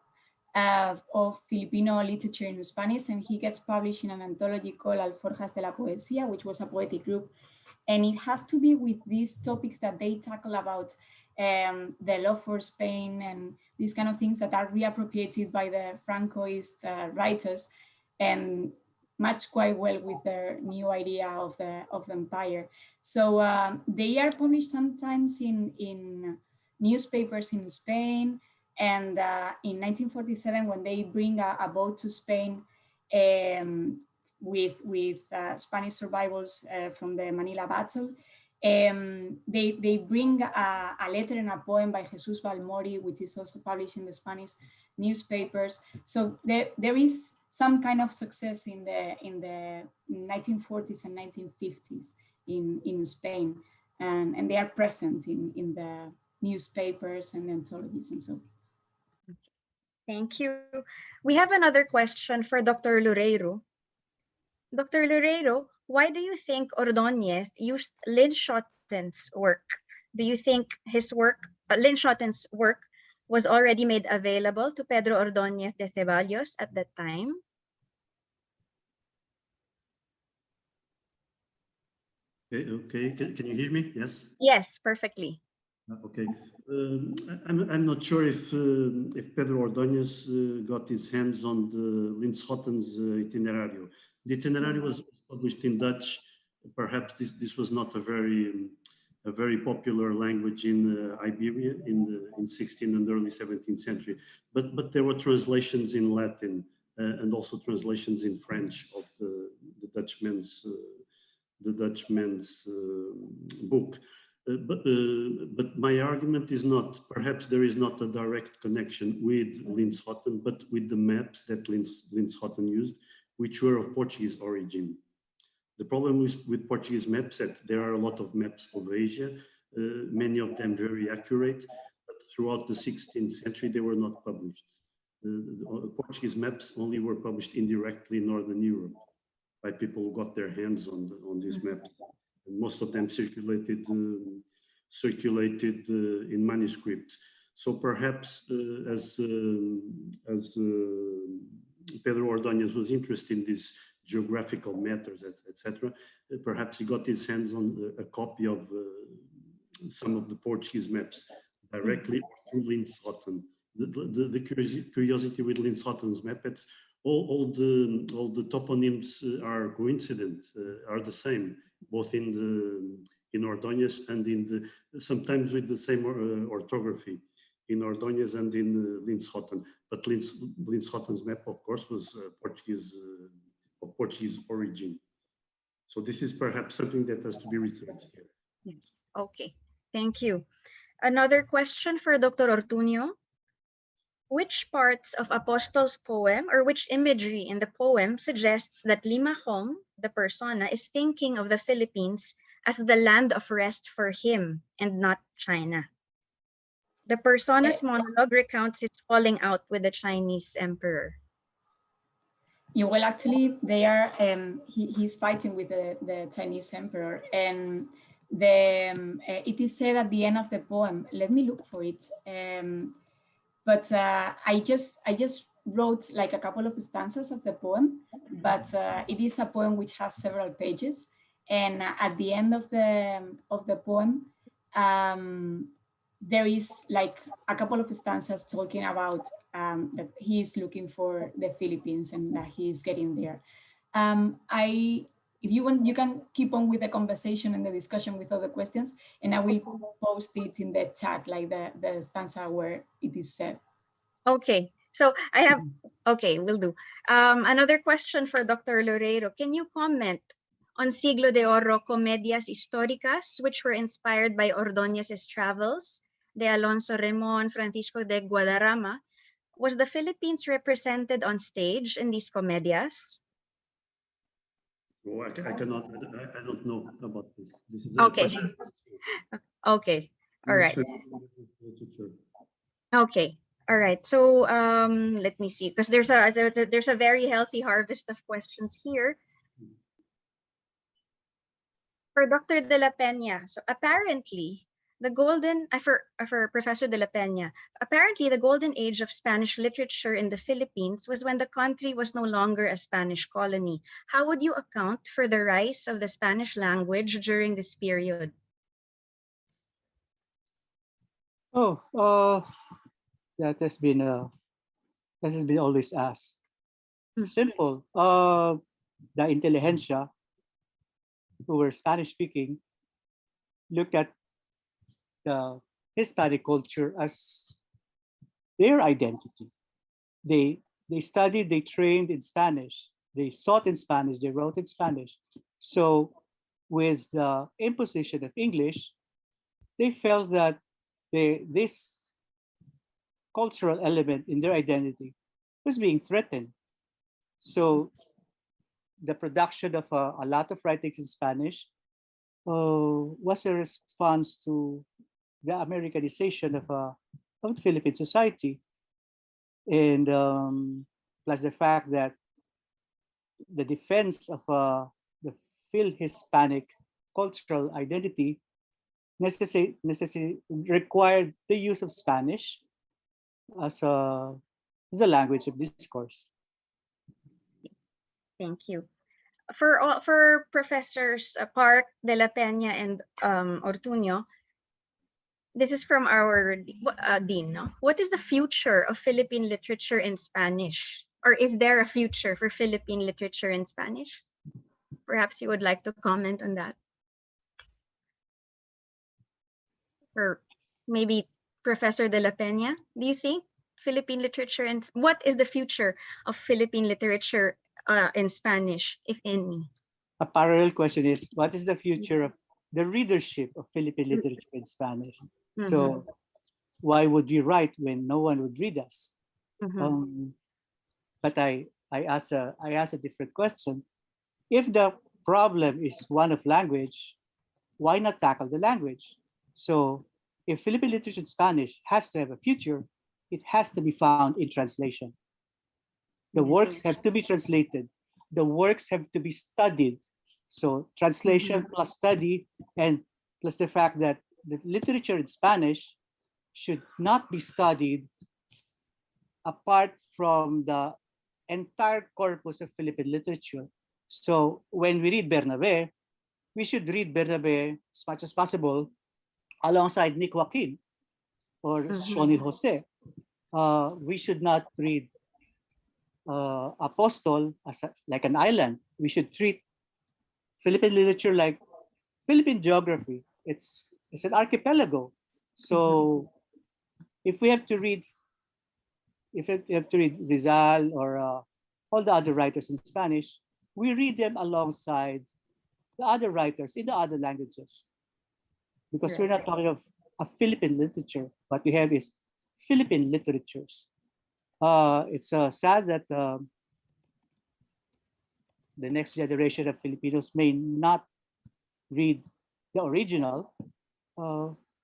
of Filipino literature in Spanish, and he gets published in an anthology called Alforjas de la Poesía, which was a poetic group. And it has to be with these topics that they tackle about the love for Spain and these kind of things that are reappropriated by the Francoist writers and match quite well with their new idea of the empire. So they are published sometimes in newspapers in Spain. And in 1947, when they bring a boat to Spain with Spanish survivors from the Manila battle, they bring a letter and a poem by Jesus Balmori, which is also published in the Spanish newspapers. So there is some kind of success in the 1940s and 1950s in Spain, and they are present in the newspapers and anthologies and so on. Thank you. We have another question for Dr. Loureiro. Dr. Loureiro, why do you think Ordóñez used Lynn Schotten's work? Do you think his work, Lynn Schotten's work, was already made available to Pedro Ordóñez de Ceballos at that time? Okay. Can you hear me? Yes. Yes, perfectly. Okay. I'm not sure if Pedro Ordóñez got his hands on the Lynn Schotten's Itinerário. The Itinerário was published in Dutch. Perhaps this was not a very popular language in Iberia in 16th and early 17th century. But there were translations in Latin and also translations in French of the Dutchman's book. But my argument is not, perhaps there is not a direct connection with Lynn Schotten, but with the maps that Lynn Schotten used, which were of Portuguese origin. The problem with Portuguese maps is that there are a lot of maps of Asia, many of them very accurate, but throughout the 16th century, they were not published. Portuguese maps only were published indirectly in Northern Europe by people who got their hands on these maps. And most of them circulated in manuscript. So perhaps as Pedro Ordóñez was interested in these geographical matters, etc., perhaps he got his hands on a copy of some of the Portuguese maps directly through Lynn Schotten. The curiosity with Lynn Schotten's map, it's all the toponyms are coincident, are the same, both in Ordóñez and sometimes with the same orthography in Ordóñez and in Linschoten. But Linschotten's map, of course, was Portuguese of Portuguese origin. So this is perhaps something that has to be researched here. Yes. Okay, thank you. Another question for Dr. Ortuño. Which parts of Apostol's poem or which imagery in the poem suggests that Limahong, the persona, is thinking of the Philippines as the land of rest for him and not China? The persona's monologue recounts his falling out with the Chinese emperor. Yeah, well, actually, they are. He's fighting with the Chinese emperor, and it is said at the end of the poem. Let me look for it. But I just wrote like a couple of stanzas of the poem, but it is a poem which has several pages, and at the end of the poem, there is like a couple of stanzas talking about that he is looking for the Philippines and that he is getting there. If you want, you can keep on with the conversation and the discussion with other questions, and I will post it in the chat, like the stanza where it is said. Okay, so I have, okay, will do. Another question for Dr. Loureiro. Can you comment on Siglo de Oro Comedias Históricas, which were inspired by Ordóñez's travels, de Alonso Remon, Francisco de Guadarrama? Was the Philippines represented on stage in these comedias? Oh, I don't know about this. This is okay. Okay, all right. Okay, all right. So let me see, because there's a very healthy harvest of questions here. For Dr. De La Peña, so apparently the golden, for Professor De La Peña, apparently the golden age of Spanish literature in the Philippines was when the country was no longer a Spanish colony. How would you account for the rise of the Spanish language during this period? That has been always asked. Simple. The intelligentsia, who were Spanish speaking, looked at the Hispanic culture as their identity. They studied, they trained in Spanish, they thought in Spanish, they wrote in Spanish. So with the imposition of English, they felt that this cultural element in their identity was being threatened. So the production of a lot of writings in Spanish was a response to the Americanization of Philippine society, and plus the fact that the defense of the Phil-Hispanic cultural identity required the use of Spanish as a language of discourse. Thank you. For Professors Park, De La Peña, and Ortuño, this is from our Dean. No? What is the future of Philippine literature in Spanish? Or is there a future for Philippine literature in Spanish? Perhaps you would like to comment on that. Or maybe Professor De La Peña, do you think Philippine literature, and what is the future of Philippine literature in Spanish, if any? A parallel question is, what is the future of the readership of Philippine literature in Spanish? Mm-hmm. So why would we write when no one would read us? Mm-hmm. But I ask a different question. If the problem is one of language, why not tackle the language? So if Philippine literature in Spanish has to have a future, it has to be found in translation. The works have to be translated. The works have to be studied. So translation plus study, and plus the fact that the literature in Spanish should not be studied apart from the entire corpus of Philippine literature. So when we read Bernabe, we should read Bernabe as much as possible alongside Nick Joaquin or Shoni Jose. We should not read Apostol as like an island. We should treat Philippine literature like Philippine geography. It's an archipelago. So if we have to read, if you have to read Rizal or all the other writers in Spanish, we read them alongside the other writers in the other languages. Because we're not talking of a Philippine literature. What we have is Philippine literatures. It's sad that the next generation of Filipinos may not read the original,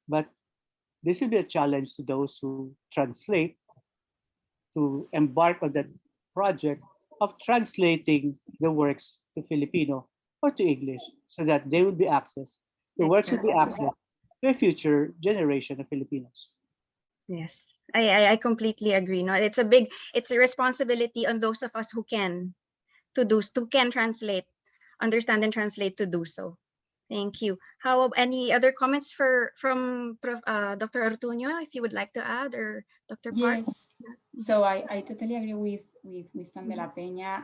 but this will be a challenge to those who translate to embark on that project of translating the works to Filipino or to English so that they will be accessed. The works will be accessed to a future generation of Filipinos. Yes, I completely agree. No, it's a responsibility on those of us who can translate, understand and translate to do so. Thank you. Any other comments from Dr. Ortuño, if you would like to add, or Dr. Park? Yes, so I totally agree with Mr. de la Peña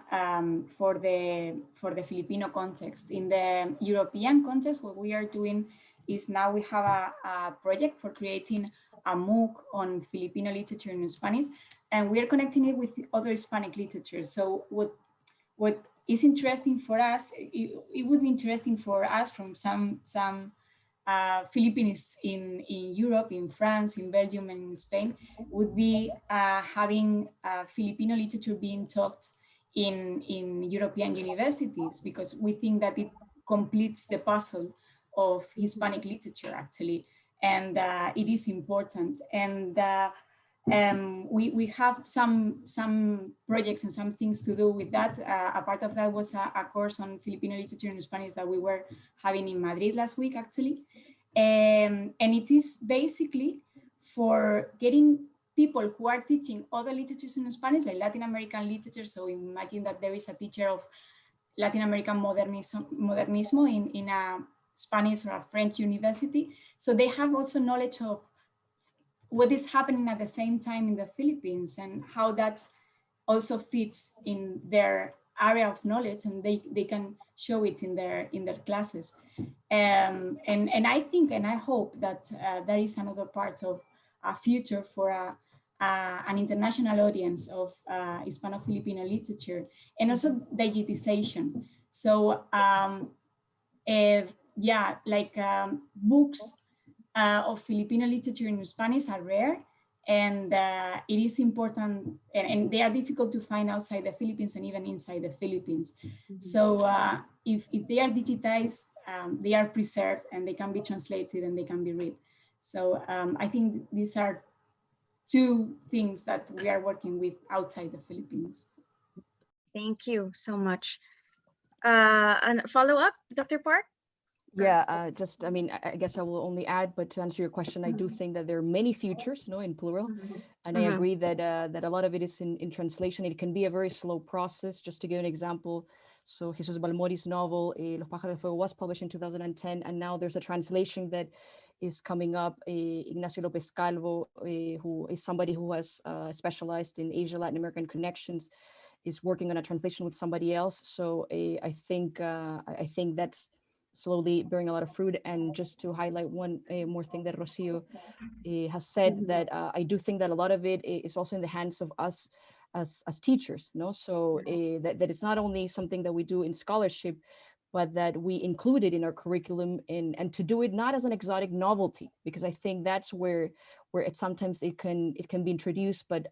for the Filipino context. In the European context, what we are doing is now we have a project for creating a MOOC on Filipino literature in Spanish, and we are connecting it with other Hispanic literature. So what is interesting for us, it would be interesting for us from some Filipinos in Europe, in France, in Belgium, and in Spain, would be having Filipino literature being taught in European universities, because we think that it completes the puzzle of Hispanic literature, actually, and it is important. And we have some projects and some things to do with that. A part of that was a course on Filipino literature in Spanish that we were having in Madrid last week, actually. And it is basically for getting people who are teaching other literatures in Spanish, like Latin American literature. So imagine that there is a teacher of Latin American modernismo in a Spanish or a French university. So they have also knowledge of what is happening at the same time in the Philippines and how that also fits in their area of knowledge, and they can show it in their classes. And I think and I hope that there is another part of a future for an international audience of Hispano-Filipino literature, and also digitization. So yeah, like books of Filipino literature in Spanish are rare, and it is important, and they are difficult to find outside the Philippines and even inside the Philippines. So if they are digitized, they are preserved and they can be translated and they can be read. So I think these are two things that we are working with outside the Philippines. Thank you so much. And follow up, Dr. Park? Yeah, I mean, I guess I will only add, but to answer your question, I do think that there are many futures, in plural. And I agree that that a lot of it is in translation. It can be a very slow process. Just to give an example, so Jesus Balmori's novel, Los Pájaros de Fuego, was published in 2010, and now there's a translation that is coming up. Ignacio López Calvo, who is somebody who has specialized in Asia, Latin American connections, is working on a translation with somebody else. So I think that's slowly bearing a lot of fruit. And just to highlight one more thing that Rocio has said, that I do think that a lot of it is also in the hands of us as teachers, so that it's not only something that we do in scholarship, but that we include it in our curriculum, and to do it not as an exotic novelty, because I think that's where it sometimes it can be introduced, but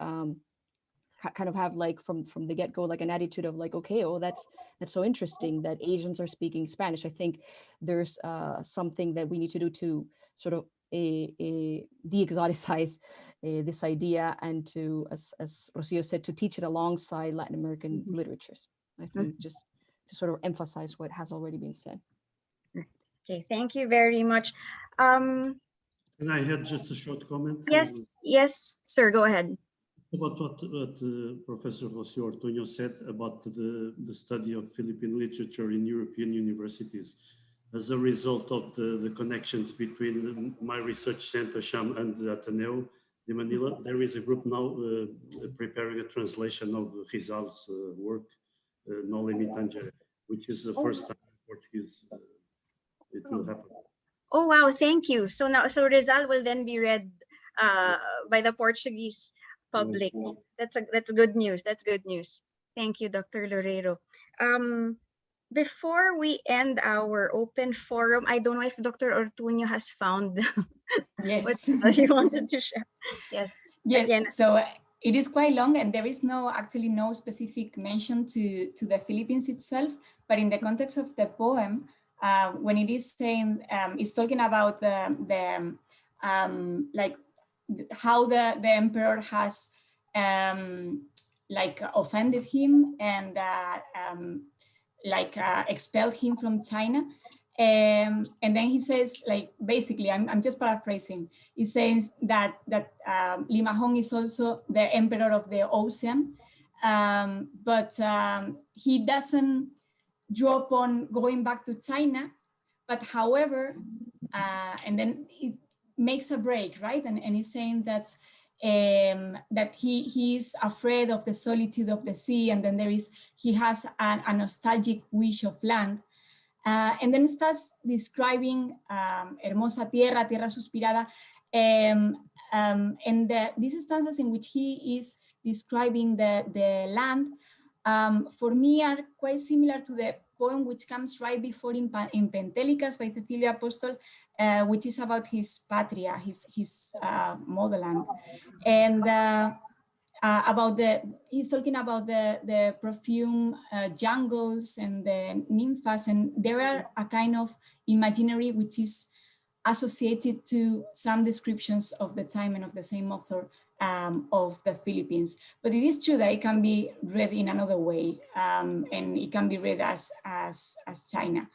kind of have like from the get-go like an attitude of like, okay, oh, that's so interesting that Asians are speaking Spanish. I think there's something that we need to do to sort of de-exoticize this idea, and to, as Rocio said, to teach it alongside Latin American literatures. I think just to sort of emphasize what has already been said. Okay, thank you very much. And I had just a short comment. Yes, sir, go ahead. About what Professor Rocio Ortuño said about the study of Philippine literature in European universities. As a result of the connections between my research center, SHAM, and the Ateneo, De Manila, there is a group now preparing a translation of Rizal's work, No Limite Angere, which is the first time in Portuguese it will happen. Oh, wow, thank you. So now, so Rizal will then be read by the Portuguese public. That's good news. That's good news. Thank you, Dr. Lorero. Before we end our open forum, I don't know if Dr. Ortuño has found what Yes. he wanted to share. Yes. Yes, Again. so it is quite long, and there is actually no specific mention to the Philippines itself, but in the context of the poem, when it is saying, it's talking about like how the emperor has like offended him and expelled him from China. And then he says, like, basically, I'm just paraphrasing. He says that Limahong is also the emperor of the ocean, but he doesn't drop on going back to China. But however, and then it makes a break, right? And he's saying that that he is afraid of the solitude of the sea, and then he has a nostalgic wish of land. And then starts describing Hermosa Tierra, Tierra Suspirada, and these stanzas in which he is describing the land, for me are quite similar to the poem which comes right before in Pentélicas by Cecilio Apostol, which is about his patria, his motherland. And he's talking about the perfume jungles and the nymphas, and there are a kind of imaginary which is associated to some descriptions of the time and of the same author of the Philippines. But it is true that it can be read in another way, and it can be read as China.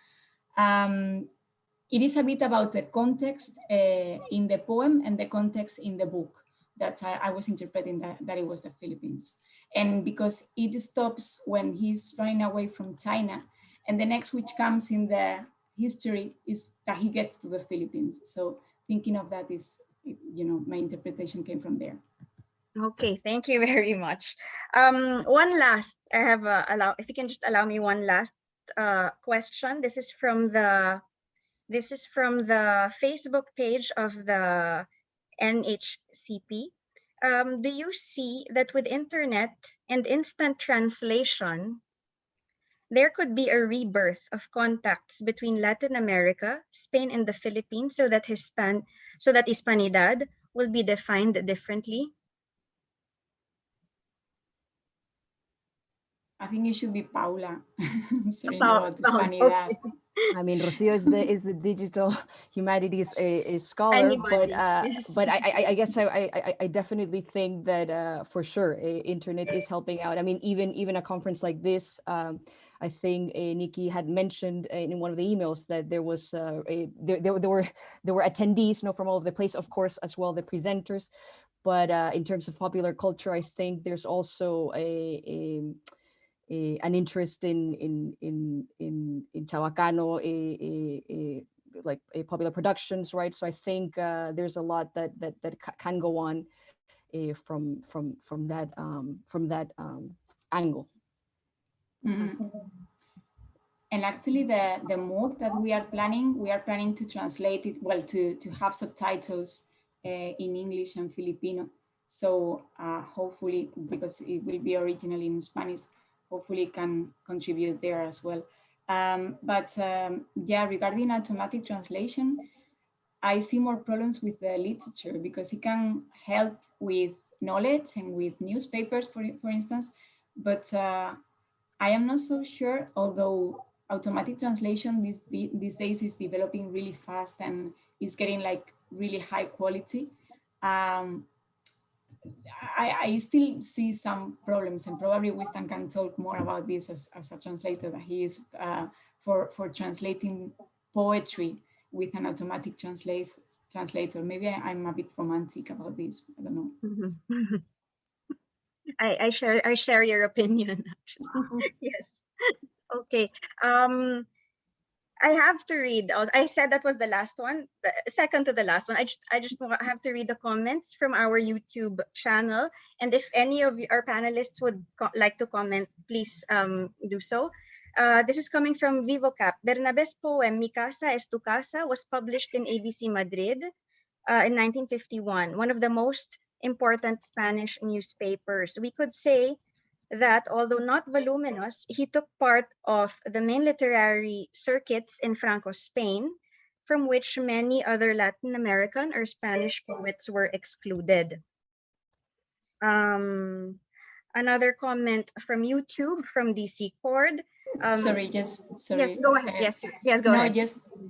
It is a bit about the context in the poem and the context in the book that I was interpreting that it was the Philippines. And because it stops when he's running away from China, and the next which comes in the history is that he gets to the Philippines. So thinking of that is, my interpretation came from there. Okay, thank you very much. One last, if you can just allow me one last question. This is from the Facebook page of the NHCP. Do you see that with internet and instant translation, there could be a rebirth of contacts between Latin America, Spain, and the Philippines, so that Hispanidad will be defined differently? I think it should be Paula. Sorry, Paula, about Hispanidad. okay. I mean, Rocio is the digital humanities a scholar, Anybody, yes. but I guess I definitely think that for sure internet is helping out. I mean, even a conference like this, I think Nikki had mentioned in one of the emails that there was there were attendees, from all over the place, of course, as well the presenters, but in terms of popular culture, I think there's also an interest in Chabacano, like popular productions, right? So I think there's a lot that can go on from that angle. Mm-hmm. And actually, the MOOC that we are planning to translate it, well, to have subtitles in English and Filipino. So hopefully, because it will be originally in Spanish, hopefully it can contribute there as well. Yeah, regarding automatic translation, I see more problems with the literature because it can help with knowledge and with newspapers, for instance, but I am not so sure, although automatic translation these days is developing really fast and is getting like really high quality. I still see some problems, and probably Winston can talk more about this as a translator that he is for translating poetry with an automatic translator. Maybe I'm a bit romantic about this. I don't know. Mm-hmm. I share your opinion, actually. Yes. Okay. I have to read. I said that was the last one, the second to the last one. Have to read the comments from our YouTube channel. And if any of our panelists would like to comment, please do so. This is coming from VivoCap. Bernabé's poem, Mi Casa es Tu Casa, was published in ABC Madrid in 1951, one of the most important Spanish newspapers. We could say that although not voluminous, he took part of the main literary circuits in Franco's Spain, from which many other Latin American or Spanish poets were excluded. Another comment from YouTube, from DC Cord. Sorry. Yes, go ahead. Yes, go ahead.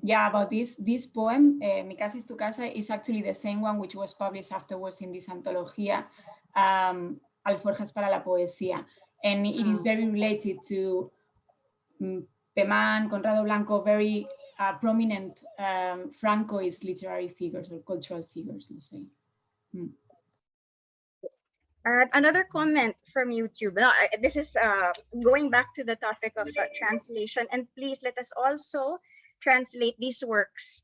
About this poem, Mi Casa es Tu Casa, is actually the same one which was published afterwards in this antología, Alforjas para la Poesía. And it is very related to Pemán, Conrado Blanco, very prominent Francoist literary figures or cultural figures, let's say. Another comment from YouTube. Now, this is going back to the topic of translation, and please let us also translate these works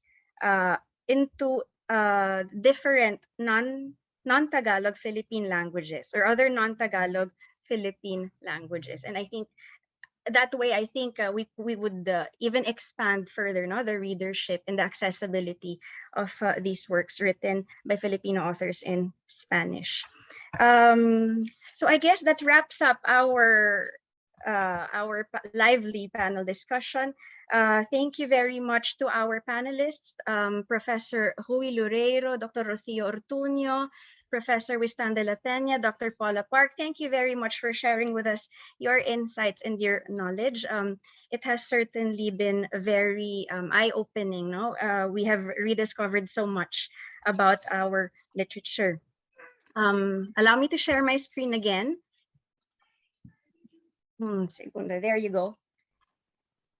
into different non-Tagalog Philippine languages or other non-Tagalog Philippine languages. And I think that way, we would even expand further the readership and the accessibility of these works written by Filipino authors in Spanish. So I guess that wraps up our lively panel discussion. Thank you very much to our panelists, Professor Rui Loureiro, Dr. Rocio Ortuño, Professor Wistan de la Peña, Dr. Paula Park. Thank you very much for sharing with us your insights and your knowledge. It has certainly been very eye-opening. We have rediscovered so much about our literature. Allow me to share my screen again. There you go.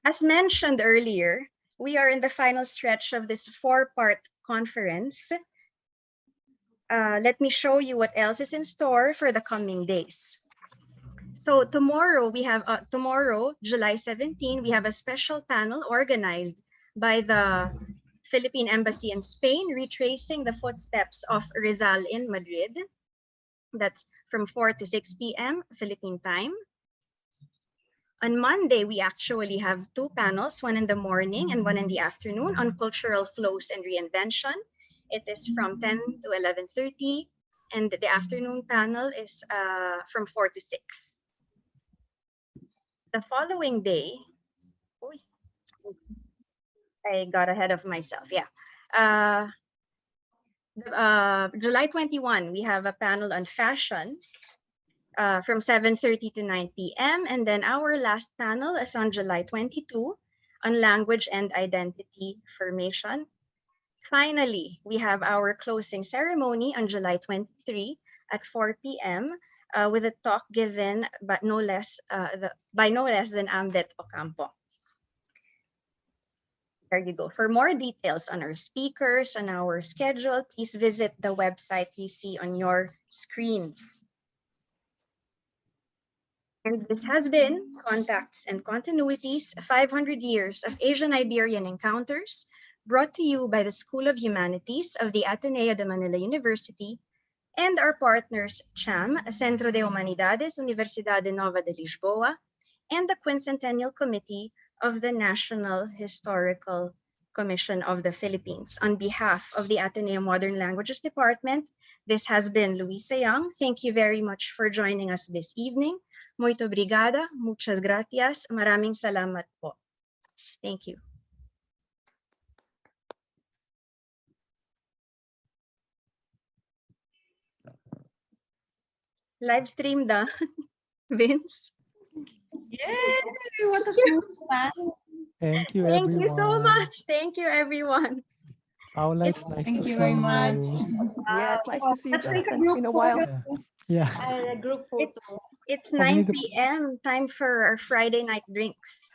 As mentioned earlier, we are in the final stretch of this 4-part conference. Let me show you what else is in store for the coming days. So tomorrow, July 17, we have a special panel organized by the Philippine Embassy in Spain, retracing the footsteps of Rizal in Madrid. That's from 4 to 6 p.m. Philippine time. On Monday, we actually have 2 panels, one in the morning and one in the afternoon, on cultural flows and reinvention. It is from 10 to 11:30, and the afternoon panel is from 4 to 6. The following day, I got ahead of myself, July 21, we have a panel on fashion from 7:30 to 9 p.m. And then our last panel is on July 22 on language and identity formation. Finally, we have our closing ceremony on July 23 at 4 p.m. With a talk given by no less than Ambet Ocampo. There you go. For more details on our speakers, on our schedule, please visit the website you see on your screens. And this has been Contacts and Continuities, 500 Years of Asian-Iberian Encounters, brought to you by the School of Humanities of the Ateneo de Manila University and our partners CHAM, Centro de Humanidades, Universidade Nova de Lisboa, and the Quincentennial Committee of the National Historical Commission of the Philippines. On behalf of the Ateneo Modern Languages Department, this has been Luisa Young. Thank you very much for joining us this evening. Muito obrigada, muchas gracias, maraming salamat po. Thank you. Live stream da, Vince. Yay! What a smooth one. Thank you, Thank everyone. you so much. Thank you, everyone. Paula, it's nice Thank to you see very much. you. Yeah, it's nice to see you, Let's take a Jonathan. It's group been a while. photo. Yeah. A group photo. It's Oh, we 9 need to- p.m. time for our Friday night drinks.